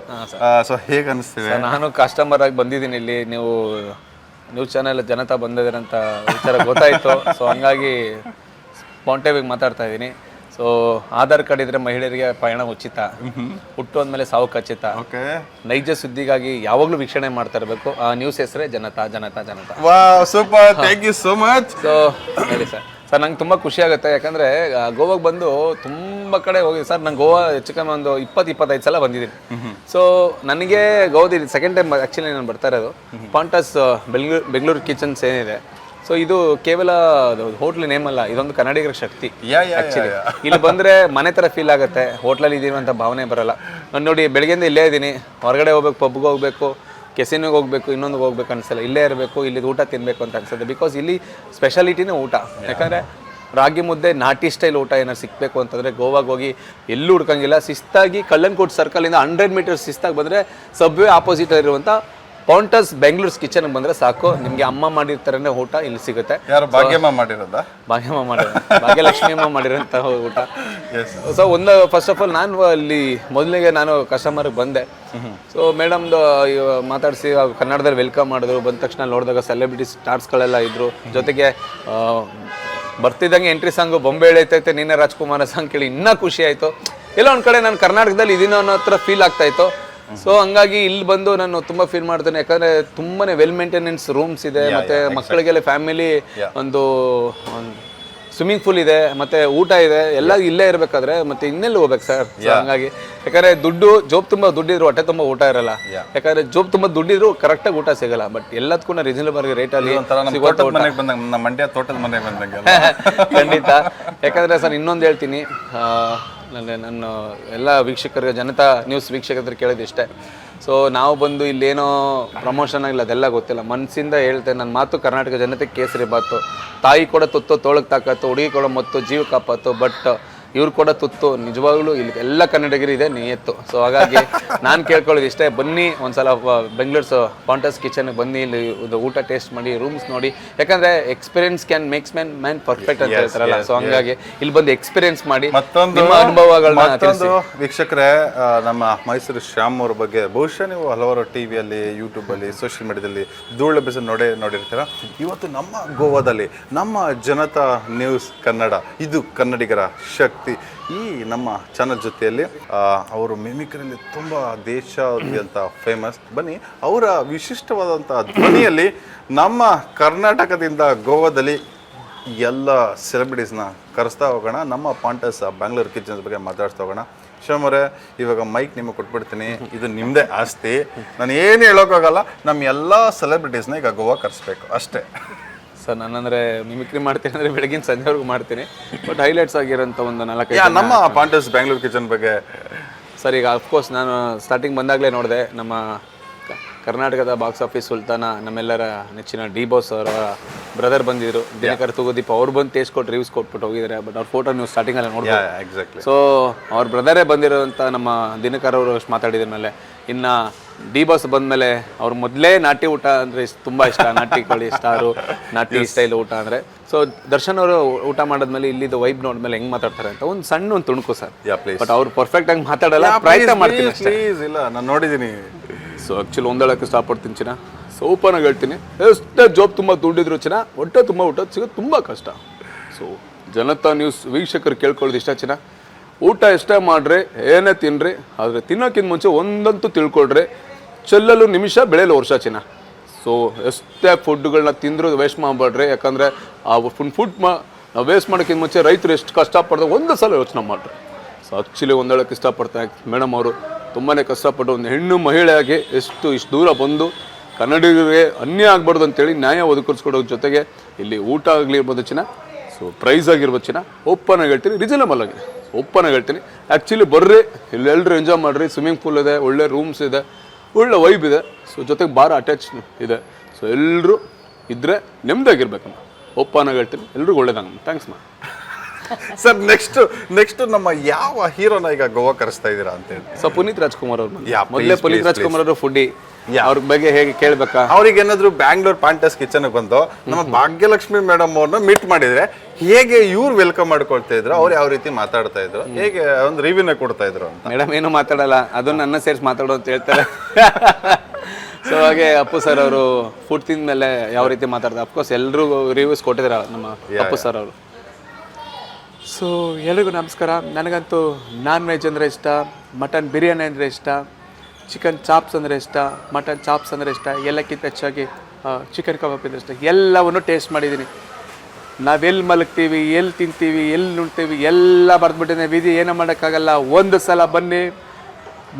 ಸೊ ಹೇಗೆ ಅನಿಸ್ತಿದೆ? ನಾನು ಕಸ್ಟಮರ್ ಆಗಿ ಬಂದಿದ್ದೀನಿ ಇಲ್ಲಿ. ನೀವು ನ್ಯೂಸ್ ಚಾನೆಲ್ ಜನತಾ ಬಂದಿದ್ದೀರಂತ ವಿಚಾರ ಗೊತ್ತಾಯಿತು. ಸೊ ಹಂಗಾಗಿ ಪಾಂಟೇವಿಗೆ ಮಾತಾಡ್ತಾ ಇದ್ದೀನಿ. ಸೊ ಆಧಾರ್ ಕಾರ್ಡ್ ಇದ್ರೆ ಮಹಿಳೆಯರಿಗೆ ಪಯಣ ಉಚಿತ, ಹುಟ್ಟು ಅಂದಮೇಲೆ ಸಾವು ಖಚಿತ. ನೈಜ ಸುದ್ದಿಗಾಗಿ ಯಾವಾಗಲೂ ವೀಕ್ಷಣೆ ಮಾಡ್ತಾ ಇರಬೇಕು. ಆ ನ್ಯೂಸ್ ಹೆಸರೇ Janata Janata Janata. Wow, super, thank you so much. So ಹೇಳಿ ಸರ್. ಸರ್, ನಂಗೆ ತುಂಬ ಖುಷಿ ಆಗುತ್ತೆ, ಯಾಕಂದರೆ ಗೋವಾಗೆ ಬಂದು ತುಂಬ ಕಡೆ ಹೋಗಿ ಸರ್. ನಾನು ಗೋವಾ ಹೆಚ್ಚು ಕಮ್ಮಿ ಒಂದು 20-25 ಸಲ ಬಂದಿದ್ದೀನಿ. ಸೊ ನನಗೆ ಗೋವಾದ ಸೆಕೆಂಡ್ ಟೈಮ್ ಆ್ಯಕ್ಚುಲಿ ನಾನು ಬರ್ತಾ ಇರೋದು. ಪಾಂಟಸ್ ಬೆಂಗಳೂರು ಕಿಚನ್ಸ್ ಏನಿದೆ, ಸೊ ಇದು ಕೇವಲ ಹೋಟ್ಲ್ ನೇಮ್ ಅಲ್ಲ, ಇದೊಂದು ಕನ್ನಡಿಗರ ಶಕ್ತಿ. ಆ್ಯಕ್ಚುಲಿ ಇಲ್ಲಿ ಬಂದರೆ ಮನೆ ಥರ ಫೀಲ್ ಆಗುತ್ತೆ, ಹೋಟ್ಲಲ್ಲಿ ಇದ್ದೀವಿ ಅಂತ ಭಾವನೆ ಬರಲ್ಲ. ನಾನು ನೋಡಿ, ಬೆಳಗ್ಗೆಯಿಂದ ಇಲ್ಲೇ ಇದ್ದೀನಿ, ಹೊರಗಡೆ ಹೋಗ್ಬೇಕು, ಪಬ್ಗೆ ಹೋಗಬೇಕು, ಕೆಸಿನಿಗೆ ಹೋಗಬೇಕು, ಇನ್ನೊಂದು ಹೋಗ್ಬೇಕು ಅನಿಸಲ್ಲ, ಇಲ್ಲೇ ಇರಬೇಕು, ಇಲ್ಲಿ ಊಟ ತಿನ್ನಬೇಕು ಅಂತ ಅನ್ಸುತ್ತೆ. ಬಿಕಾಸ್ ಇಲ್ಲಿ ಸ್ಪೆಷಾಲಿಟಿನೇ ಊಟ. ಯಾಕಂದರೆ ರಾಗಿ ಮುದ್ದೆ, ನಾಟಿ ಸ್ಟೈಲ್ ಊಟ ಏನಾರು ಸಿಗಬೇಕು ಅಂತಂದರೆ ಗೋವಾಗೆ ಹೋಗಿ ಎಲ್ಲೂ ಹುಡ್ಕಂಗಿಲ್ಲ. ಶಿಸ್ತಾಗಿ ಕಲ್ಲನ್ಕೋಟ್ ಸರ್ಕಲಿಂದ 100 ಮೀಟರ್ಸ್ ಶಿಸ್ತಾಗಿ ಬಂದರೆ ಸಬ್ವೇ ಆಪೋಸಿಟ್ ಇರುವಂಥ ಪಾಂಟಸ್ ಬೆಂಗಳೂರು ಕಿಚನ್ಗೆ ಬಂದರೆ ಸಾಕು, ನಿಮಗೆ ಅಮ್ಮ ಮಾಡಿರ್ತಾರನೇ ಊಟ ಇಲ್ಲಿ ಸಿಗುತ್ತೆ. ಯಾರು ಭಾಗ್ಯಮ್ಮ ಮಾಡಿರೋದಾ? ಭಾಗ್ಯಮ್ಮ ಮಾಡಿರೋ, ಭಾಗ್ಯಲಕ್ಷ್ಮಿ ಅಮ್ಮ ಮಾಡಿರೋಂಥ ಊಟ. ಸೊ ಫಸ್ಟ್ ಆಫ್ ಆಲ್ ನಾನು ಅಲ್ಲಿ ಮೊದಲಿಗೆ ನಾನು ಕಸ್ಟಮರ್ಗೆ ಬಂದೆ. ಸೊ ಮೇಡಮ್ದು ಮಾತಾಡಿಸಿ ಕನ್ನಡದಲ್ಲಿ ವೆಲ್ಕಮ್ ಮಾಡಿದ್ರು. ಬಂದ ತಕ್ಷಣ ನೋಡಿದಾಗ ಸೆಲೆಬ್ರಿಟಿ ಸ್ಟಾರ್ಸ್ಗಳೆಲ್ಲ ಇದ್ದರು. ಜೊತೆಗೆ ಬರ್ತಿದ್ದಂಗೆ ಎಂಟ್ರಿ ಸಾಂಗು ಬೊಂಬೆ ಎಳೈತೈತೆ ನೀನೇ ರಾಜ್ಕುಮಾರ ಸಾಂಗ್ ಕೇಳಿ ಇನ್ನೂ ಖುಷಿ ಆಯಿತು. ಎಲ್ಲೋ ಒಂದು ಕಡೆ ನಾನು ಕರ್ನಾಟಕದಲ್ಲಿ ಇದೀನೋ ಅನ್ನೋ ಹತ್ರ ಫೀಲ್ ಆಗ್ತಾಯಿತ್ತು. ಸೊ ಹಂಗಾಗಿ ಇಲ್ಲಿ ಬಂದು ನಾನು ತುಂಬ ಫೀಲ್ ಮಾಡ್ತೇನೆ, ಯಾಕಂದರೆ ತುಂಬಾ ವೆಲ್ ಮೇಂಟೆನೆನ್ಸ್ ರೂಮ್ಸ್ ಇದೆ, ಮತ್ತು ಮಕ್ಕಳಿಗೆಲ್ಲ ಫ್ಯಾಮಿಲಿ ಒಂದು ಸ್ವಿಮ್ಮಿಂಗ್ ಪೂಲ್ ಇದೆ, ಮತ್ತು ಊಟ ಇದೆ, ಎಲ್ಲ ಇಲ್ಲೇ ಇರಬೇಕಾದ್ರೆ ಮತ್ತೆ ಇನ್ನೆಲ್ಲಿ ಹೋಗ್ಬೇಕು ಸರ್? ಹಂಗಾಗಿ ಯಾಕಂದರೆ ಜೋಬ್ ತುಂಬ ದುಡ್ಡಿದ್ರು ಹೊಟ್ಟೆ ತುಂಬ ಊಟ ಇರಲ್ಲ. ಯಾಕಂದರೆ ಜೋಬ್ ತುಂಬ ದುಡ್ಡಿದ್ರು ಕರೆಕ್ಟಾಗಿ ಊಟ ಸಿಗಲ್ಲ. ಬಟ್ ಎಲ್ಲದಕ್ಕೂ ರೀಸನಬಲ್ ರೇಟಲ್ಲಿ ಮಂಡ್ಯ ತೋಟದ ಮನೆ ಬಂದಂಗೆ ಖಂಡಿತ. ಯಾಕಂದರೆ ಸರ್ ಇನ್ನೊಂದು ಹೇಳ್ತೀನಿ, ನಾನು ಎಲ್ಲ ವೀಕ್ಷಕರಿಗೆ, ಜನತಾ ನ್ಯೂಸ್ ವೀಕ್ಷಕರ ಕೇಳೋದು ಇಷ್ಟೇ. ಸೊ ನಾವು ಬಂದು ಇಲ್ಲೇನೋ ಪ್ರಮೋಷನ್ ಆಗಿಲ್ಲ, ಅದೆಲ್ಲ ಗೊತ್ತಿಲ್ಲ, ಮನಸ್ಸಿಂದ ಹೇಳ್ತೇನೆ. ನನ್ನ ಮಾತು ಕರ್ನಾಟಕ ಜನತೆ ಕೇಸರಿ ಬಾತು. ತಾಯಿ ಕೂಡ ತುತ್ತು ತೋಳಕ್ಕೆ ತಾಕತ್ತು, ಹುಡುಗಿ ಕೂಡ ಮತ್ತು ಜೀವ ಕಾಪಾತು. ಬಟ್ ಇವ್ರು ಕೂಡ ತುತ್ತು. ನಿಜವಾಗ್ಲೂ ಇಲ್ಲಿ ಎಲ್ಲ ಕನ್ನಡಿಗರು ಇದೆ ನಿಯತ್ತು. ಸೊ ಹಾಗಾಗಿ ನಾನು ಕೇಳ್ಕೊಳ್ಳೋದು ಇಷ್ಟೇ, ಬನ್ನಿ ಒಂದ್ಸಲ ಬೆಂಗಳೂರು ಪಾಂಟಸ್ ಕಿಚನ್ಗೆ ಬನ್ನಿ, ಇಲ್ಲಿ ಊಟ ಟೇಸ್ಟ್ ಮಾಡಿ, ರೂಮ್ಸ್ ನೋಡಿ. ಯಾಕಂದರೆ experience can makes man perfect ಅಂತ ಹೇಳ್ತಾರಲ್ಲ. ಸೊ ಹಂಗಾಗಿ ಇಲ್ಲಿ ಬಂದು ಎಕ್ಸ್ಪೀರಿಯನ್ಸ್ ಮಾಡಿ ನಿಮ್ಮ ಅನುಭವಗಳನ್ನ. ವೀಕ್ಷಕರೇ, ನಮ್ಮ ಮೈಸೂರು ಶ್ಯಾಮ್ ಅವ್ರ ಬಗ್ಗೆ ಬಹುಶಃ ನೀವು ಹಲವಾರು ಟಿವಿಯಲ್ಲಿ, ಯೂಟ್ಯೂಬಲ್ಲಿ, ಸೋಷಿಯಲ್ ಮೀಡಿಯಾದಲ್ಲಿ ಧೂಳು ಎಪಿಸೋಡ್ ನೋಡಿರ್ತೀರ. ಇವತ್ತು ನಮ್ಮ ಗೋವಾದಲ್ಲಿ ನಮ್ಮ ಜನತಾ ನ್ಯೂಸ್ ಕನ್ನಡ, ಇದು ಕನ್ನಡಿಗರ ಶಕ್ತಿ, ಈ ನಮ್ಮ ಚಾನಲ್ ಜೊತೆಯಲ್ಲಿ ಅವರು ಮಿಮಿಕ್ರಿಯಲ್ಲಿ ತುಂಬ ದೇಶಾದ್ಯಂತ ಫೇಮಸ್. ಬನ್ನಿ, ಅವರ ವಿಶಿಷ್ಟವಾದಂಥ ಧ್ವನಿಯಲ್ಲಿ ನಮ್ಮ ಕರ್ನಾಟಕದಿಂದ ಗೋವಾದಲ್ಲಿ ಎಲ್ಲ ಸೆಲೆಬ್ರಿಟೀಸ್ನ ಕರೆಸ್ತಾ ಹೋಗೋಣ. ನಮ್ಮ ಪಾಂಟಸ್ ಬ್ಯಾಂಗ್ಳೂರ್ ಕಿಚನ್ಸ್ ಬಗ್ಗೆ ಮಾತಾಡ್ತಾ ಹೋಗೋಣ. ಶ್ಯಾಮ್ ಅವರೇ, ಇವಾಗ ಮೈಕ್ ನಿಮಗೆ ಕೊಟ್ಬಿಡ್ತೀನಿ, ಇದು ನಿಮ್ಮದೇ ಆಸ್ತಿ. ನಾನು ಏನು ಹೇಳೋಕ್ಕಾಗಲ್ಲ, ನಮ್ಮ ಎಲ್ಲ ಸೆಲೆಬ್ರಿಟೀಸ್ನ ಈಗ ಗೋವಾ ಕರೆಸ್ಬೇಕು ಅಷ್ಟೇ. ಸರ್, ನಾನಂದರೆ ಮಿಮಿಕ್ರಿ ಮಾಡ್ತೀನಿ ಅಂದರೆ ಬೆಳಗಿನ ಸಂಜೆವರೆಗೂ ಮಾಡ್ತೀನಿ. ಬಟ್ ಹೈಲೈಟ್ಸ್ ಆಗಿರೋಂಥ ಒಂದು 4-5 ನಮ್ಮ ಪಾಂಟಸ್ ಬ್ಯಾಂಗ್ಳೂರ್ ಕಿಚನ್ ಬಗ್ಗೆ. ಸರ್, ಈಗ ಅಫ್ಕೋರ್ಸ್ ನಾನು ಸ್ಟಾರ್ಟಿಂಗ್ ಬಂದಾಗಲೇ ನೋಡಿದೆ, ನಮ್ಮ ಕರ್ನಾಟಕದ ಬಾಕ್ಸ್ ಆಫೀಸ್ ಸುಲ್ತಾನ ನಮ್ಮೆಲ್ಲರ ನೆಚ್ಚಿನ ಡಿ ಬಾಸ್ ಅವರ ಬ್ರದರ್ ಬಂದಿದ್ರು, ದಿನಕರ್ ತೂಗುದೀಪ್. ಅವ್ರು ಬಂದು ಟೇಸ್ಟ್ ಕೊಟ್ಟು ರಿವ್ಯೂಸ್ ಕೊಟ್ಬಿಟ್ಟು ಹೋಗಿದ್ದಾರೆ. ಬಟ್ ಅವ್ರ ಫೋಟೋ ನೀವು ಸ್ಟಾರ್ಟಿಂಗಲ್ಲಿ ನೋಡ್ಬೋದು. ಎಕ್ಸಾಕ್ಟ್ಲಿ. ಸೊ ಅವ್ರ ಬ್ರದರೇ ಬಂದಿರೋಂಥ ನಮ್ಮ ದಿನಕರ್ ಅವರು ಅಷ್ಟು ಮಾತಾಡಿದ ಮೇಲೆ, ಇನ್ನು ಡಿ ಬಾಸ್ ಬಂದಮೇಲೆ ಅವ್ರು ಮೊದಲೇ ನಾಟಿ ಊಟ ಅಂದರೆ ತುಂಬ ಇಷ್ಟ. ನಾಟಿ ಕೋಳಿ ಸ್ಟಾರು, ನಾಟಿ ಸ್ಟೈಲ್ ಊಟ ಅಂದರೆ. ಸೊ ದರ್ಶನ್ ಅವರು ಊಟ ಮಾಡಿದ್ಮೇಲೆ ಇಲ್ಲಿದ್ದು ವೈಬ್ ನೋಡಿದ್ಮೇಲೆ ಹೆಂಗೆ ಮಾತಾಡ್ತಾರೆ ಅಂತ ಒಂದು ಸಣ್ಣ ಒಂದು ತುಣುಕು ಸರ್. ಬಟ್ ಅವ್ರು ಪರ್ಫೆಕ್ಟಾಗಿ ಮಾತಾಡಲ್ಲ, ಪ್ರಯತ್ನ ಮಾಡ್ತೀನಿ ಅಷ್ಟೇ. ಇಲ್ಲ, ನಾನು ನೋಡಿದ್ದೀನಿ. ಸೊ ಆ್ಯಕ್ಚುಲಿ ಒಂದೇಳಕ್ಕೆ ಇಷ್ಟಪಡ್ತೀನಿ ಚಿನ್ನ. ಸೊ ಓಪನಾಗಿ ಹೇಳ್ತೀನಿ, ಎಷ್ಟೇ ಜಾಬ್ ತುಂಬ ದುಡ್ಡಿದ್ರು ಚಿನ್ನ, ಹೊಟ್ಟೆ ತುಂಬ ಊಟ ಸಿಗೋದು ತುಂಬ ಕಷ್ಟ. ಸೊ ಜನತಾ ನ್ಯೂಸ್ ವೀಕ್ಷಕರು ಕೇಳ್ಕೊಳ್ಳೋದು ಇಷ್ಟ ಚಿನ್ನ, ಊಟ ಎಷ್ಟೇ ಮಾಡ್ರಿ, ಏನೇ ತಿನ್ನಿರಿ, ಆದರೆ ತಿನ್ನೋಕ್ಕಿಂತ ಮುಂಚೆ ಒಂದಂತೂ ತಿಳ್ಕೊಳ್ರಿ, ಚೆಲ್ಲಲು ನಿಮಿಷ ಬೆಳೆಯಲು ವರ್ಷ ಚಿನ್ನ. ಸೊ ಎಷ್ಟೇ ಫುಡ್ಗಳನ್ನ ತಿಂದರೂ ವೇಸ್ಟ್ ಮಾಡಬೇಡ್ರಿ. ಯಾಕಂದರೆ ಆ ಫುಡ್ ನಾವು ವೇಸ್ಟ್ ಮಾಡೋಕ್ಕಿಂತ ಮುಂಚೆ ರೈತರು ಎಷ್ಟು ಕಷ್ಟಪಡ್ತಾರೆ ಒಂದು ಸಲ ಯೋಚನೆ ಮಾಡಿರಿ. ಸೊ ಆ್ಯಕ್ಚುಲಿ ಒಂದೇಳಕ್ಕೆ ಇಷ್ಟಪಡ್ತಾರೆ ಮೇಡಮ್ ಅವರು ತುಂಬಾ ಕಷ್ಟಪಟ್ಟು ಒಂದು ಹೆಣ್ಣು ಮಹಿಳೆಯಾಗಿ ಇಷ್ಟು ದೂರ ಬಂದು ಕನ್ನಡಿಗರಿಗೆ ಅನ್ಯಾಯ ಆಗ್ಬಾರ್ದು ಅಂತೇಳಿ ನ್ಯಾಯ ಒದಗಿಸ್ಕೊಡೋ ಜೊತೆಗೆ ಇಲ್ಲಿ ಊಟ ಆಗಲಿರ್ಬೋದು ಚಿನ್ನ. ಸೊ ಪ್ರೈಸ್ ಆಗಿರ್ಬೋದು ಚಿನ್ನ, ಓಪನ್ ಆಗಿ ಹೇಳ್ತೀನಿ, ರೀಸನಬಲ್ ಆಗಿ ಓಪನ್ ಆಗಿ ಹೇಳ್ತೀನಿ. ಆ್ಯಕ್ಚುಲಿ ಬರ್ರಿ, ಇಲ್ಲಿ ಎಲ್ಲರೂ ಎಂಜಾಯ್ ಮಾಡಿರಿ. ಸ್ವಿಮ್ಮಿಂಗ್ ಪೂಲ್ ಇದೆ, ಒಳ್ಳೆ ರೂಮ್ಸ್ ಇದೆ, ಒಳ್ಳೆ ವೈಬ್ ಇದೆ. ಸೊ ಜೊತೆಗೆ ಬಾರ್ ಅಟ್ಯಾಚ್ ಇದೆ. ಸೊ ಎಲ್ಲರೂ ಇದ್ದರೆ ನೆಮ್ಮದಿಯಾಗಿರ್ಬೇಕಮ್ಮ. ಓಪನ್ ಆಗಿ ಹೇಳ್ತೀನಿ, ಎಲ್ರಿಗೂ ಒಳ್ಳೇದಂಗ. ಥ್ಯಾಂಕ್ಸ್ ಮಾ. ಸರ್ ನೆಕ್ಸ್ಟ್ ನಮ್ಮ ಯಾವ ಹೀರೋನ ಈಗ ಗೋವಾ ಕರೆಸ್ತಾ ಇದ್ದೀರಾ ಅಂತ ಹೇಳಿ? ಸೊ ಪುನೀತ್ ರಾಜ್ಕುಮಾರ್ ಅವ್ರು Yeah, ಮೊದಲೇ please, ಪುನೀತ್ please, ರಾಜ್ಕುಮಾರ್ ಅವರು ಫುಡ್ಡಿ. ಅವ್ರ ಬಗ್ಗೆ ಹೇಗೆ ಕೇಳಬೇಕಾ? ಅವ್ರಿಗೆ ಏನಾದ್ರು ಬ್ಯಾಂಗ್ಳೂರ್ ಪಾಂಟಸ್ ಕಿಚನ್ ಬಂದು ನಮ್ಮ ಭಾಗ್ಯಲಕ್ಷ್ಮಿ ಮೇಡಮ್ ಅವ್ರನ್ನ ಮೀಟ್ ಮಾಡಿದ್ರೆ ಹೇಗೆ ಇವ್ರು ವೆಲ್ಕಮ್ ಮಾಡ್ಕೊಳ್ತಾ ಇದ್ರು, ಅವ್ರು ಯಾವ ರೀತಿ ಮಾತಾಡ್ತಾ ಇದ್ರು, ಹೇಗೆ ಒಂದು ರಿವ್ಯೂನ ಕೊಡ್ತಾ ಇದ್ರು ಅಂತ? ಮೇಡಮ್ ಏನು ಮಾತಾಡಲ್ಲ, ಅದು ನನ್ನ ಸೇರಿಸಿ ಮಾತಾಡೋ ಅಂತ ಹೇಳ್ತಾರೆ. ಸೊ ಹಾಗೆ ಅಪ್ಪು ಸರ್ ಅವರು ಫುಡ್ ತಿಂದ ಮೇಲೆ ಯಾವ ರೀತಿ ಮಾತಾಡ್ತಾರೆ, ಅಫ್ಕೋರ್ಸ್ ಎಲ್ಲರೂ ರಿವ್ಯೂಸ್ ಕೊಟ್ಟಿದ್ದಾರೆ ನಮ್ಮ ಅಪ್ಪು ಸರ್ ಅವರು. ಸೊ ಎಲ್ರಿಗೂ ನಮಸ್ಕಾರ. ನನಗಂತೂ ನಾನ್ ವೆಜ್ ಅಂದರೆ ಇಷ್ಟ, ಮಟನ್ ಬಿರಿಯಾನಿ ಅಂದರೆ ಇಷ್ಟ, ಚಿಕನ್ ಚಾಪ್ಸ್ ಅಂದರೆ ಇಷ್ಟ, ಮಟನ್ ಚಾಪ್ಸ್ ಅಂದರೆ ಇಷ್ಟ, ಎಲ್ಲಕ್ಕಿಂತ ಹೆಚ್ಚಾಗಿ ಚಿಕನ್ ಕಬಾಬ್ ಅಂದರೆ ಇಷ್ಟ. ಎಲ್ಲವನ್ನು ಟೇಸ್ಟ್ ಮಾಡಿದ್ದೀನಿ. ನಾವೆಲ್ಲಿ ಮಲಗ್ತೀವಿ, ಎಲ್ಲಿ ತಿಂತೀವಿ, ಎಲ್ಲಿ ನುಣ್ತೀವಿ ಎಲ್ಲ ಬರೆದ್ಬಿಟ್ಟಿದ್ದೀನಿ. ವಿಧಿ ಏನೂ ಮಾಡೋಕ್ಕಾಗಲ್ಲ. ಒಂದು ಸಲ ಬನ್ನಿ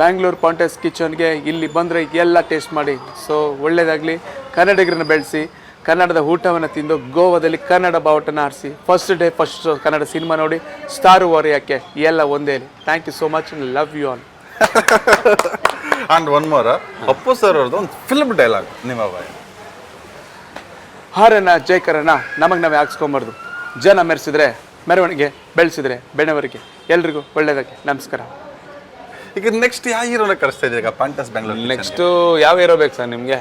ಬ್ಯಾಂಗ್ಳೂರ್ ಪಾಂಟಸ್ ಕಿಚನ್ಗೆ, ಇಲ್ಲಿ ಬಂದರೆ ಎಲ್ಲ ಟೇಸ್ಟ್ ಮಾಡಿ. ಸೊ ಒಳ್ಳೆಯದಾಗಲಿ. ಕನ್ನಡಿಗರನ್ನ ಬೆಳೆಸಿ, ಕನ್ನಡದ ಊಟವನ್ನು ತಿಂದು ಗೋವಾದಲ್ಲಿ ಕನ್ನಡ ಬಾವುಟನ ಆರಿಸಿ, ಫಸ್ಟ್ ಕನ್ನಡ ಸಿನಿಮಾ ನೋಡಿ ಸ್ಟಾರ್ ವಾರ್ ಯಾಕೆ ಎಲ್ಲ ಒಂದೇ. Thank you so much, love you all. And one more, Appu sir ಅವ್ರದ್ದು ಒಂದು ಫಿಲ್ಮ್ ಡೈಲಾಗ್ ನಿಮ್ಮ ಬಾಯಿ. ಹಾರನ ಜೈಕರನ ನಮಗೆ ನಾವೇ ಹಾಕ್ಸ್ಕೊಂಬಾರ್ದು, ಜನ ಮೆರೆಸಿದ್ರೆ ಮೆರವಣಿಗೆ, ಬೆಳೆಸಿದ್ರೆ ಬೆಳವಣಿಗೆ. ಎಲ್ರಿಗೂ ಒಳ್ಳೆಯದಾಗಿ. ನಮಸ್ಕಾರ. ಈಗ ನೆಕ್ಸ್ಟ್ ಯಾವ ಹೀರೋನ ಕರೆಸ್ತಾ ಇದ್ದೀರಿ ಈಗ ಪಾಂಟಸ್ ಬ್ಯಾಂಗ್ಳೂರ್? ನೆಕ್ಸ್ಟು ಯಾವ ಹೀರೋ ಬೇಕು ಸರ್ ನಿಮಗೆ?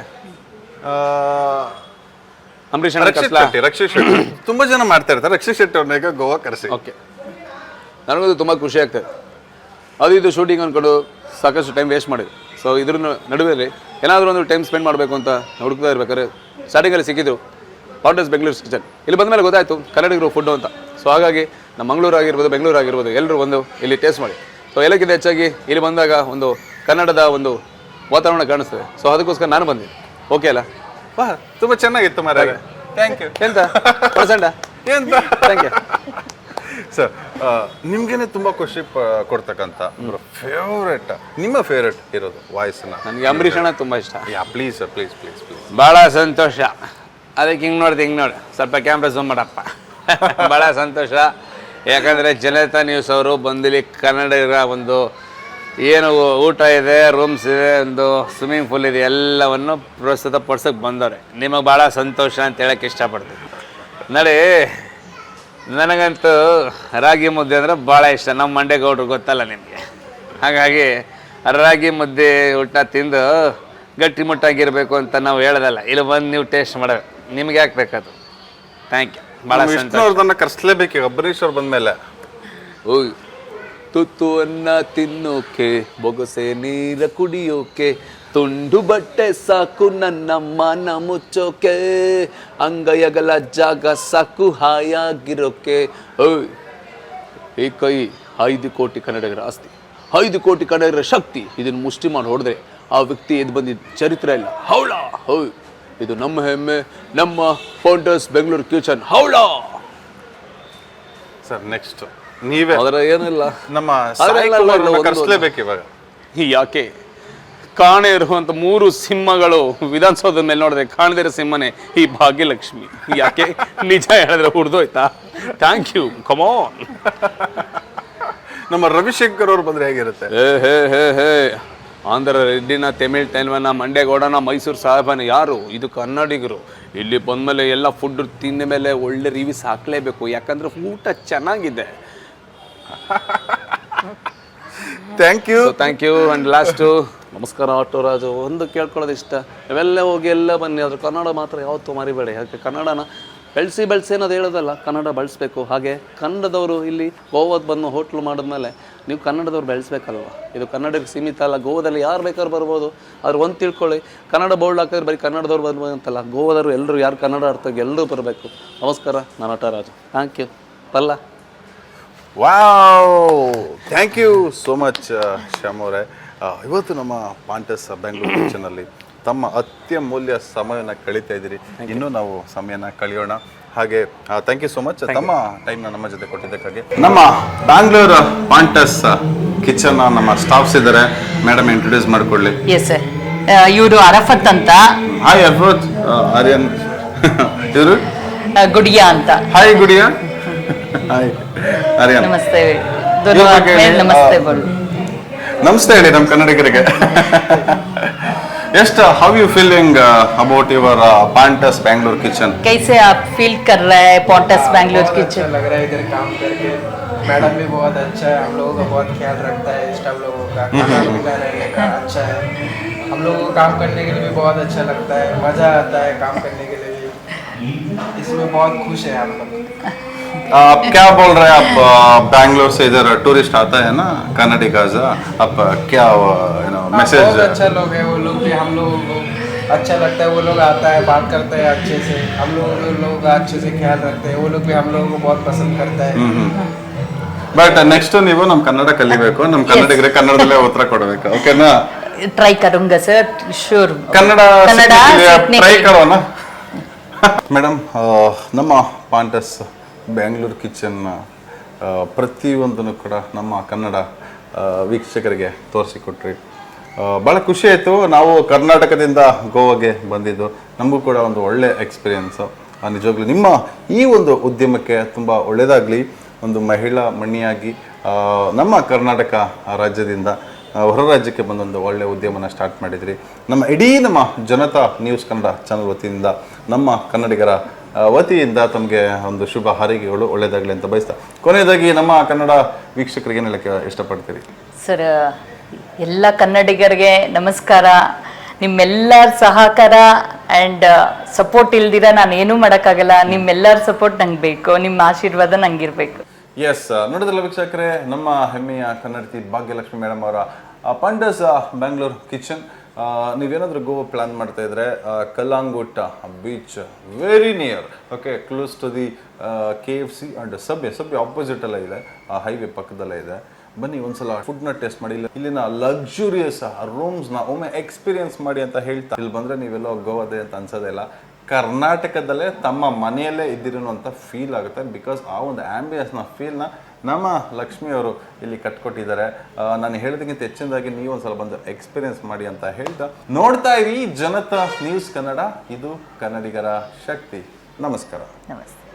ಅಂಬರೀಷ್ ರಕ್ಷಿತ್ ಶೆಟ್ಟಿ ತುಂಬಾ ಜನ ಮಾಡ್ತಾ ಇರ್ತಾರೆ. ರಕ್ಷಿತ್ ಶೆಟ್ಟಿ ಅವ್ರನ್ನ ಈಗ ಗೋವಾ ಕರೆಸಿ. ಓಕೆ, ನನಗದು ತುಂಬ ಖುಷಿ ಆಗ್ತದೆ. ಅದು ಇದು ಶೂಟಿಂಗ್ ಅಂದ್ಕೊಂಡು ಸಾಕಷ್ಟು ಟೈಮ್ ವೇಸ್ಟ್ ಮಾಡಿದೆ. ಸೊ ಇದ್ರ ನಡುವೆ ಏನಾದರೂ ಒಂದು ಟೈಮ್ ಸ್ಪೆಂಡ್ ಮಾಡಬೇಕು ಅಂತ ಹುಡುಕ್ತಾ ಇರ್ಬೇಕಾದ್ರೆ ಸ್ಟಾರ್ಟಿಂಗಲ್ಲಿ ಸಿಕ್ಕಿದ್ರು ಪಾಂಟಸ್ ಬೆಂಗಳೂರು ಕಿಚನ್. ಇಲ್ಲಿ ಬಂದಮೇಲೆ ಗೊತ್ತಾಯಿತು ಕನ್ನಡಿಗರು ಫುಡ್ಡು ಅಂತ. ಸೊ ಹಾಗಾಗಿ ನಮ್ಮ ಮಂಗಳೂರು ಆಗಿರ್ಬೋದು, ಬೆಂಗಳೂರು ಆಗಿರ್ಬೋದು, ಎಲ್ಲರೂ ಒಂದು ಇಲ್ಲಿ ಟೇಸ್ಟ್ ಮಾಡಿ. ಸೊ ಎಲ್ಲಕ್ಕಿಂತ ಹೆಚ್ಚಾಗಿ ಇಲ್ಲಿ ಬಂದಾಗ ಒಂದು ಕನ್ನಡದ ಒಂದು ವಾತಾವರಣ ಕಾಣಿಸ್ತದೆ. ಸೊ ಅದಕ್ಕೋಸ್ಕರ ನಾನು ಬಂದೆ. ಓಕೆ ಅಲ್ಲ? ವಾ, ತುಂಬಾ ಚೆನ್ನಾಗಿತ್ತು ಮಾರಾಯ. Thank you. ಎಂತ ಪ್ರಸಂಡ ಎಂತ ಥ್ಯಾಂಕ್ ಯು ಸರ್. ನಿಮ್ಗೇನೆ ತುಂಬಾ ಖುಷಿ ಕೊಡ್ತಕ್ಕಂಥ ಫೇವ್ರೆಟ್, ನಿಮ್ಮ ಫೇವ್ರೆಟ್ ಇರೋದು ವಾಯ್ಸ್ನ? ನನಗೆ ಅಂಬರೀಷ್ ಅಣ್ಣ ತುಂಬ ಇಷ್ಟ. Yeah, please sir, please please please. ಭಾಳ ಸಂತೋಷ. ಅದಕ್ಕೆ ಹಿಂಗೆ ನೋಡು ಸ್ವಲ್ಪ ಕ್ಯಾಮ್ರಾ ಝೂಮ್ ಮಾಡಪ್ಪ. ಭಾಳ ಸಂತೋಷ. ಯಾಕಂದರೆ ಜನತಾ ನ್ಯೂಸ್ ಅವರು ಬಂದಿಲ್ಲಿ ಕನ್ನಡಿಗರ ಒಂದು ಏನು ಊಟ ಇದೆ, ರೂಮ್ಸ್ ಇದೆ, ಒಂದು ಸ್ವಿಮ್ಮಿಂಗ್ ಪೂಲ್ ಇದೆ, ಎಲ್ಲವನ್ನು ಪ್ರಸ್ತುತಪಡ್ಸೋಕ್ಕೆ ಬಂದವ್ರೆ. ನಿಮಗೆ ಭಾಳ ಸಂತೋಷ ಅಂತ ಹೇಳೋಕ್ಕೆ ಇಷ್ಟಪಡ್ತೀನಿ. ನೋಡಿ, ನನಗಂತೂ ರಾಗಿ ಮುದ್ದೆ ಅಂದರೆ ಭಾಳ ಇಷ್ಟ. ನಮ್ಮ ಮಂಡ್ಯಗೌಡ್ರು ಗೊತ್ತಲ್ಲ ನಿಮಗೆ. ಹಾಗಾಗಿ ರಾಗಿ ಮುದ್ದೆ ಊಟ ತಿಂದು ಗಟ್ಟಿಮುಟ್ಟಾಗಿರಬೇಕು ಅಂತ ನಾವು ಹೇಳೋದಲ್ಲ, ಇಲ್ಲಿ ಬಂದು ನೀವು ಟೇಸ್ಟ್ ಮಾಡಬೇಕು. ನಿಮ್ಗೆ ಯಾಕೆ ಬೇಕದು? Thank you. ಭಾಳ ವಿಷ್ಣುವರ್ಧನ್ನ ಕರೆಸ್ಲೇಬೇಕು ಈಗ ಅಂಬರೀಷ್ ಅವ್ರು ಬಂದಮೇಲೆ. ಓಯ್, ತುತ್ತು ಅನ್ನ ತಿನ್ನೋಕೆ, ಬೊಗಸೆ ನೀರ ಕುಡಿಯೋಕೆ, ತುಂಡು ಬಟ್ಟೆ ಸಾಕು ನನ್ನ ಮಾನ ಮುಚ್ಚೋಕೆ, ಅಂಗೈಯಗಲ ಜಾಗ ಸಾಕು ಹಾಯಾಗಿರೋಕೆ. ಓಯ್, ಈ ಕೈ 5 ಕೋಟಿ ಕನ್ನಡಿಗರ ಆಸ್ತಿ, 5 ಕೋಟಿ ಕನ್ನಡಿಗರ ಶಕ್ತಿ. ಇದನ್ನು ಮುಷ್ಟಿ ಮಾಡಿ ಹೊಡೆದ್ರೆ ಆ ವ್ಯಕ್ತಿ ಎದ್ದು ಬಂದಿದ್ದ ಚರಿತ್ರೆ ಇಲ್ಲ. ಹೌಳ ಹೌಯ್, ಇದು ನಮ್ಮ ಹೆಮ್ಮೆ, ನಮ್ಮ ಪಾಂಟಸ್ ಬೆಂಗಳೂರು ಕಿಚನ್. ಹೌಳ ಸರ್ ನೆಕ್ಸ್ಟ್ ನೀವೇ ಅದರ ಏನಿಲ್ಲ, ನಮ್ಮ ಸಾಯಿ ಕುಮಾರ್ನ ಕರೆಸ್ಲೇಬೇಕು ಇವಾಗ. ಯಾಕೆ? ಕಾಣೆ ಇರುವಂತ 3 ಸಿಂಹಗಳು ವಿಧಾನಸೌಧದ ಮೇಲೆ ನೋಡಿದ್ರೆ ಕಾಣದೇ ಇರೋ ಸಿಂಹನೇ ಈ ಭಾಗ್ಯಲಕ್ಷ್ಮಿ. ಯಾಕೆ? ನಿಜ ಹೇಳಿದ್ರೆ ಹುಡ್ದೋಯ್ತಾ? Thank you. ಕಮಾನ್. ನಮ್ಮ ರವಿಶಂಕರ್ ಅವ್ರು ಬಂದ್ರೆ ಹೇಗಿರುತ್ತೆ? ಹೇ ಆಂಧ್ರ ರೆಡ್ಡಿನ, ತಮಿಳ್ ತೆಲುವನ, ಮಂಡ್ಯಗೌಡನ, ಮೈಸೂರು ಸಾಹೇಬನ, ಯಾರು ಇದು ಕನ್ನಡಿಗರು. ಇಲ್ಲಿ ಬಂದಮೇಲೆ ಎಲ್ಲ ಫುಡ್ ತಿಂದ ಮೇಲೆ ಒಳ್ಳೆ ರಿವ್ಯೂಸ್ ಹಾಕಲೇಬೇಕು, ಯಾಕಂದರೆ ಊಟ ಚೆನ್ನಾಗಿದೆ. Thank you. Thank you. And last ನಮಸ್ಕಾರ ಆಟೋರಾಜು. ಒಂದು ಕೇಳ್ಕೊಳ್ಳೋದು ಇಷ್ಟ, ಇವೆಲ್ಲ ಹೋಗಿ ಎಲ್ಲ ಬನ್ನಿ, ಆದ್ರೆ ಕನ್ನಡ ಮಾತ್ರ ಯಾವತ್ತೂ ಮರಿಬೇಡಿ. ಯಾಕೆ ಕನ್ನಡನ ಬೆಳೆಸಿ ಅನ್ನೋದು ಹೇಳೋದಲ್ಲ, ಕನ್ನಡ ಬಳಸಬೇಕು. ಹಾಗೆ ಕನ್ನಡದವರು ಇಲ್ಲಿ ಗೋವಾದ ಬಂದು ಹೋಟ್ಲು ಮಾಡಿದ್ಮೇಲೆ ನೀವು ಕನ್ನಡದವ್ರು ಬೆಳೆಸ್ಬೇಕಲ್ವ. ಇದು ಕನ್ನಡಕ್ಕೆ ಸೀಮಿತ ಅಲ್ಲ, ಗೋವಾದಲ್ಲಿ ಯಾರು ಬೇಕಾದ್ರೂ ಬರ್ಬೋದು. ಆದ್ರೆ ಒಂದು ತಿಳ್ಕೊಳ್ಳಿ, ಕನ್ನಡ ಬೋರ್ಡ್ ಹಾಕಿದ್ರೆ ಬರೀ ಕನ್ನಡದವ್ರು ಬರ್ಬೋದು ಅಂತಲ್ಲ, ಗೋವಾದವರು ಎಲ್ಲರೂ ಯಾರು ಕನ್ನಡ ಅರ್ಥಕ್ಕೆ ಎಲ್ಲರೂ ಬರಬೇಕು. ನಮಸ್ಕಾರ, ನಾನು ಆಟೋರಾಜು. Thank you. ಪಲ್ಲ. Wow, thank you so much Shyam ಅವರೇ. ಇವತ್ತು ನಮ್ಮ ಪಾಂಟಸ್ ಬೆಂಗಳೂರು ಕಿಚನಲ್ಲಿ ತಮ್ಮ ಅತ್ಯಮೂಲ್ಯ ಸಮಯನ ಕಳೀತಾ ಇದ್ದೀರಿ. ಇನ್ನೂ ನಾವು ಸಮಯನ ಕಳೆಯೋಣ. ಹಾಗೆ ಥ್ಯಾಂಕ್ ಯು ಸೋ ಮಚ್ ತಮ್ಮ ಟೈಮ್ನ ನಮ್ಮ ಜೊತೆ ಕೊಟ್ಟಿದ್ದಕ್ಕಾಗಿ. ನಮ್ಮ ಬ್ಯಾಂಗ್ಳೂರು ಪಾಂಟಸ್ ಕಿಚನ್ ನಮ್ಮ ಸ್ಟಾಫ್ಸ್ ಇದ್ದಾರೆ, ಮೇಡಮ್ ಇಂಟ್ರೊಡ್ಯೂಸ್ ಮಾಡಿಕೊಡ್ಲಿ. ಎಸ್ ಸರ್, ಇವರು ಅರಫತ್ ಅಂತ. ಹಾಯ್ ಅರ್ಫತ್. ಆರ್ಯನ್ ಇವರು ಗುಡಿಯಾ ಅಂತ. ಹಾಯ್ ಗುಡಿಯಾ. ಹಾಯ್ ಆರ್ಯನ್. ನಮಸ್ತೆ. ನಮಸ್ತೆ ಬೋಲು. ನಮಸ್ತೆ ಹೇಳಿ ನಮ್ಮ ಕನ್ನಡಿಗರಿಗೆ. ಎಷ್ಟು how you feeling about your Pantas Bangalore kitchen? कैसे आप फील कर रहे हैं पॉन्टस बैंगलोर किचन? अच्छा लग रहा है इधर काम करके. मैडम भी बहुत अच्छा है, हम लोगों का बहुत ख्याल रखता है, स्टाफ लोगों का खाना पीना रहने का अच्छा है. हम लोगों को काम करने के लिए भी बहुत अच्छा लगता है, मज़ा आता है काम करने के लिए भी. इसमें बहुत खुश है हम लोग. आप क्या बोल रहे हैं? आप बैंगलोर से इधर टूरिस्ट आता है ना कन्नडिगाज, आप क्या मैसेज? बहुत अच्छा लोग है वो लोग भी, हम लोगों को अच्छा लगता है. वो लोग आता है, बात करता है अच्छे से, हम लोगों का अच्छे से ख्याल रखते हैं. वो लोग भी हम लोगों को बहुत पसंद करता है. ಬಟ್ ನೆಕ್ಸ್ಟ್ ನೀವು ನಮ್ಮ ಕನ್ನಡ ಕಲಿಬೇಕು, ನಮ್ಮ ಕನ್ನಡಿಗರಿಗೆ ಕನ್ನಡದಲ್ಲೇ ಉತ್ತರ ಕೊಡಬೇಕು. ಓಕೆನಾ? ट्राई करूंगा सर, श्योर. ಕನ್ನಡ सीखने ಟ್ರೈ के- ಕರೋಣ. ಮೇಡಮ್, ನಮ್ಮ ಪಾಂಟಸ್ ಬ್ಯಾಂಗ್ಳೂರು ಕಿಚನ್ ಪ್ರತಿಯೊಂದನ್ನು ಕೂಡ ನಮ್ಮ ಕನ್ನಡ ವೀಕ್ಷಕರಿಗೆ ತೋರಿಸಿಕೊಟ್ರಿ. ಭಾಳ ಖುಷಿ ಆಯಿತು. ನಾವು ಕರ್ನಾಟಕದಿಂದ ಗೋವಾಗೆ ಬಂದಿದ್ದು, ನಮಗೂ ಕೂಡ ಒಂದು ಒಳ್ಳೆ ಎಕ್ಸ್ಪೀರಿಯೆನ್ಸು. ನಿಜವಾಗ್ಲೂ ನಿಮ್ಮ ಈ ಒಂದು ಉದ್ಯಮಕ್ಕೆ ತುಂಬ ಒಳ್ಳೆಯದಾಗಲಿ. ಒಂದು ಮಹಿಳಾ ಮಣಿಯಾಗಿ ನಮ್ಮ ಕರ್ನಾಟಕ ರಾಜ್ಯದಿಂದ ಹೊರ ರಾಜ್ಯಕ್ಕೆ ಬಂದೊಂದು ಒಳ್ಳೆಯ ಉದ್ಯಮನ ಸ್ಟಾರ್ಟ್ ಮಾಡಿದ್ರಿ. ನಮ್ಮ ಇಡೀ ನಮ್ಮ ಜನತಾ ನ್ಯೂಸ್ ಕನ್ನಡ ಚಾನಲ್ ವತಿಯಿಂದ, ನಮ್ಮ ಕನ್ನಡಿಗರ ವತಿಯಿಂದ ತಮಗೆ ಒಂದು ಶುಭ ಹಾರೈಕೆಗಳು, ಒಳ್ಳೆಯದಾಗಲಿ ಅಂತ ಬಯಸ್ತಾ, ಕೊನೆಯದಾಗಿ ನಮ್ಮ ಕನ್ನಡ ವೀಕ್ಷಕರಿಗೆ ಏನು ಹೇಳಕ್ಕೆ ಇಷ್ಟಪಡ್ತೀರಿ? ಸರ್, ಎಲ್ಲ ಕನ್ನಡಿಗರಿಗೆ ನಮಸ್ಕಾರ. ನಿಮ್ಮೆಲ್ಲರ ಸಹಕಾರ ಆ್ಯಂಡ್ ಸಪೋರ್ಟ್ ಇಲ್ದಿರ ನಾನು ಏನೂ ಮಾಡೋಕ್ಕಾಗಲ್ಲ. ನಿಮ್ಮೆಲ್ಲರ ಸಪೋರ್ಟ್ ನಂಗೆ ಬೇಕು, ನಿಮ್ಮ ಆಶೀರ್ವಾದ ನಂಗಿರಬೇಕು. ಎಸ್, ನೋಡಿದ್ರಲ್ಲ ವೀಕ್ಷಕರೇ, ನಮ್ಮ ಹೆಮ್ಮೆಯ ಕನ್ನಡತಿ ಭಾಗ್ಯಲಕ್ಷ್ಮಿ ಮೇಡಮ್ ಅವರ ಪಾಂಟಸ್ ಬ್ಯಾಂಗ್ಳೂರ್ ಕಿಚನ್. ನೀವೇನಾದರೂ ಗೋವಾ ಪ್ಲ್ಯಾನ್ ಮಾಡ್ತಾ ಇದ್ರೆ, Calangute beach very near, okay, close to the KFC and Subway ಆಪೋಸಿಟಲ್ಲೇ ಇದೆ, ಹೈವೇ ಪಕ್ಕದಲ್ಲೇ ಇದೆ. ಬನ್ನಿ, ಒಂದ್ಸಲ ಫುಡ್ನ ಟೇಸ್ಟ್ ಮಾಡಿ, ಇಲ್ಲಿನ ಲಕ್ಸುರಿಯಸ್ ರೂಮ್ಸ್ನ ಒಮ್ಮೆ ಎಕ್ಸ್ಪೀರಿಯನ್ಸ್ ಮಾಡಿ ಅಂತ ಹೇಳ್ತಾ, ಇಲ್ಲಿ ಬಂದರೆ ನೀವೆಲ್ಲೋ ಗೋವಾದೆ ಅಂತ ಅನ್ಸೋದೇ ಇಲ್ಲ, ಕರ್ನಾಟಕದಲ್ಲೇ ತಮ್ಮ ಮನೆಯಲ್ಲೇ ಇದ್ದಿರೋ ಅಂತ ಫೀಲ್ ಆಗುತ್ತೆ. ಬಿಕಾಸ್ ಆ ಒಂದು ಆ್ಯಂಬಿಯನ್ಸ್ನ ಫೀಲ್ನ ನಮ್ಮ ಲಕ್ಷ್ಮಿಯವರು ಇಲ್ಲಿ ಕಟ್ಕೊಟ್ಟಿದ್ದಾರೆ. ನಾನು ಹೇಳೋದಕ್ಕಿಂತ ಹೆಚ್ಚಿನದಾಗಿ ನೀವು ಒಂದ್ಸಲ ಬಂದು ಎಕ್ಸ್ಪೀರಿಯನ್ಸ್ ಮಾಡಿ ಅಂತ ಹೇಳ್ತಾ, ನೋಡ್ತಾ ಇರಿ ಜನತಾ ನ್ಯೂಸ್ ಕನ್ನಡ. ಇದು ಕನ್ನಡಿಗರ ಶಕ್ತಿ. ನಮಸ್ಕಾರ. ನಮಸ್ತೆ.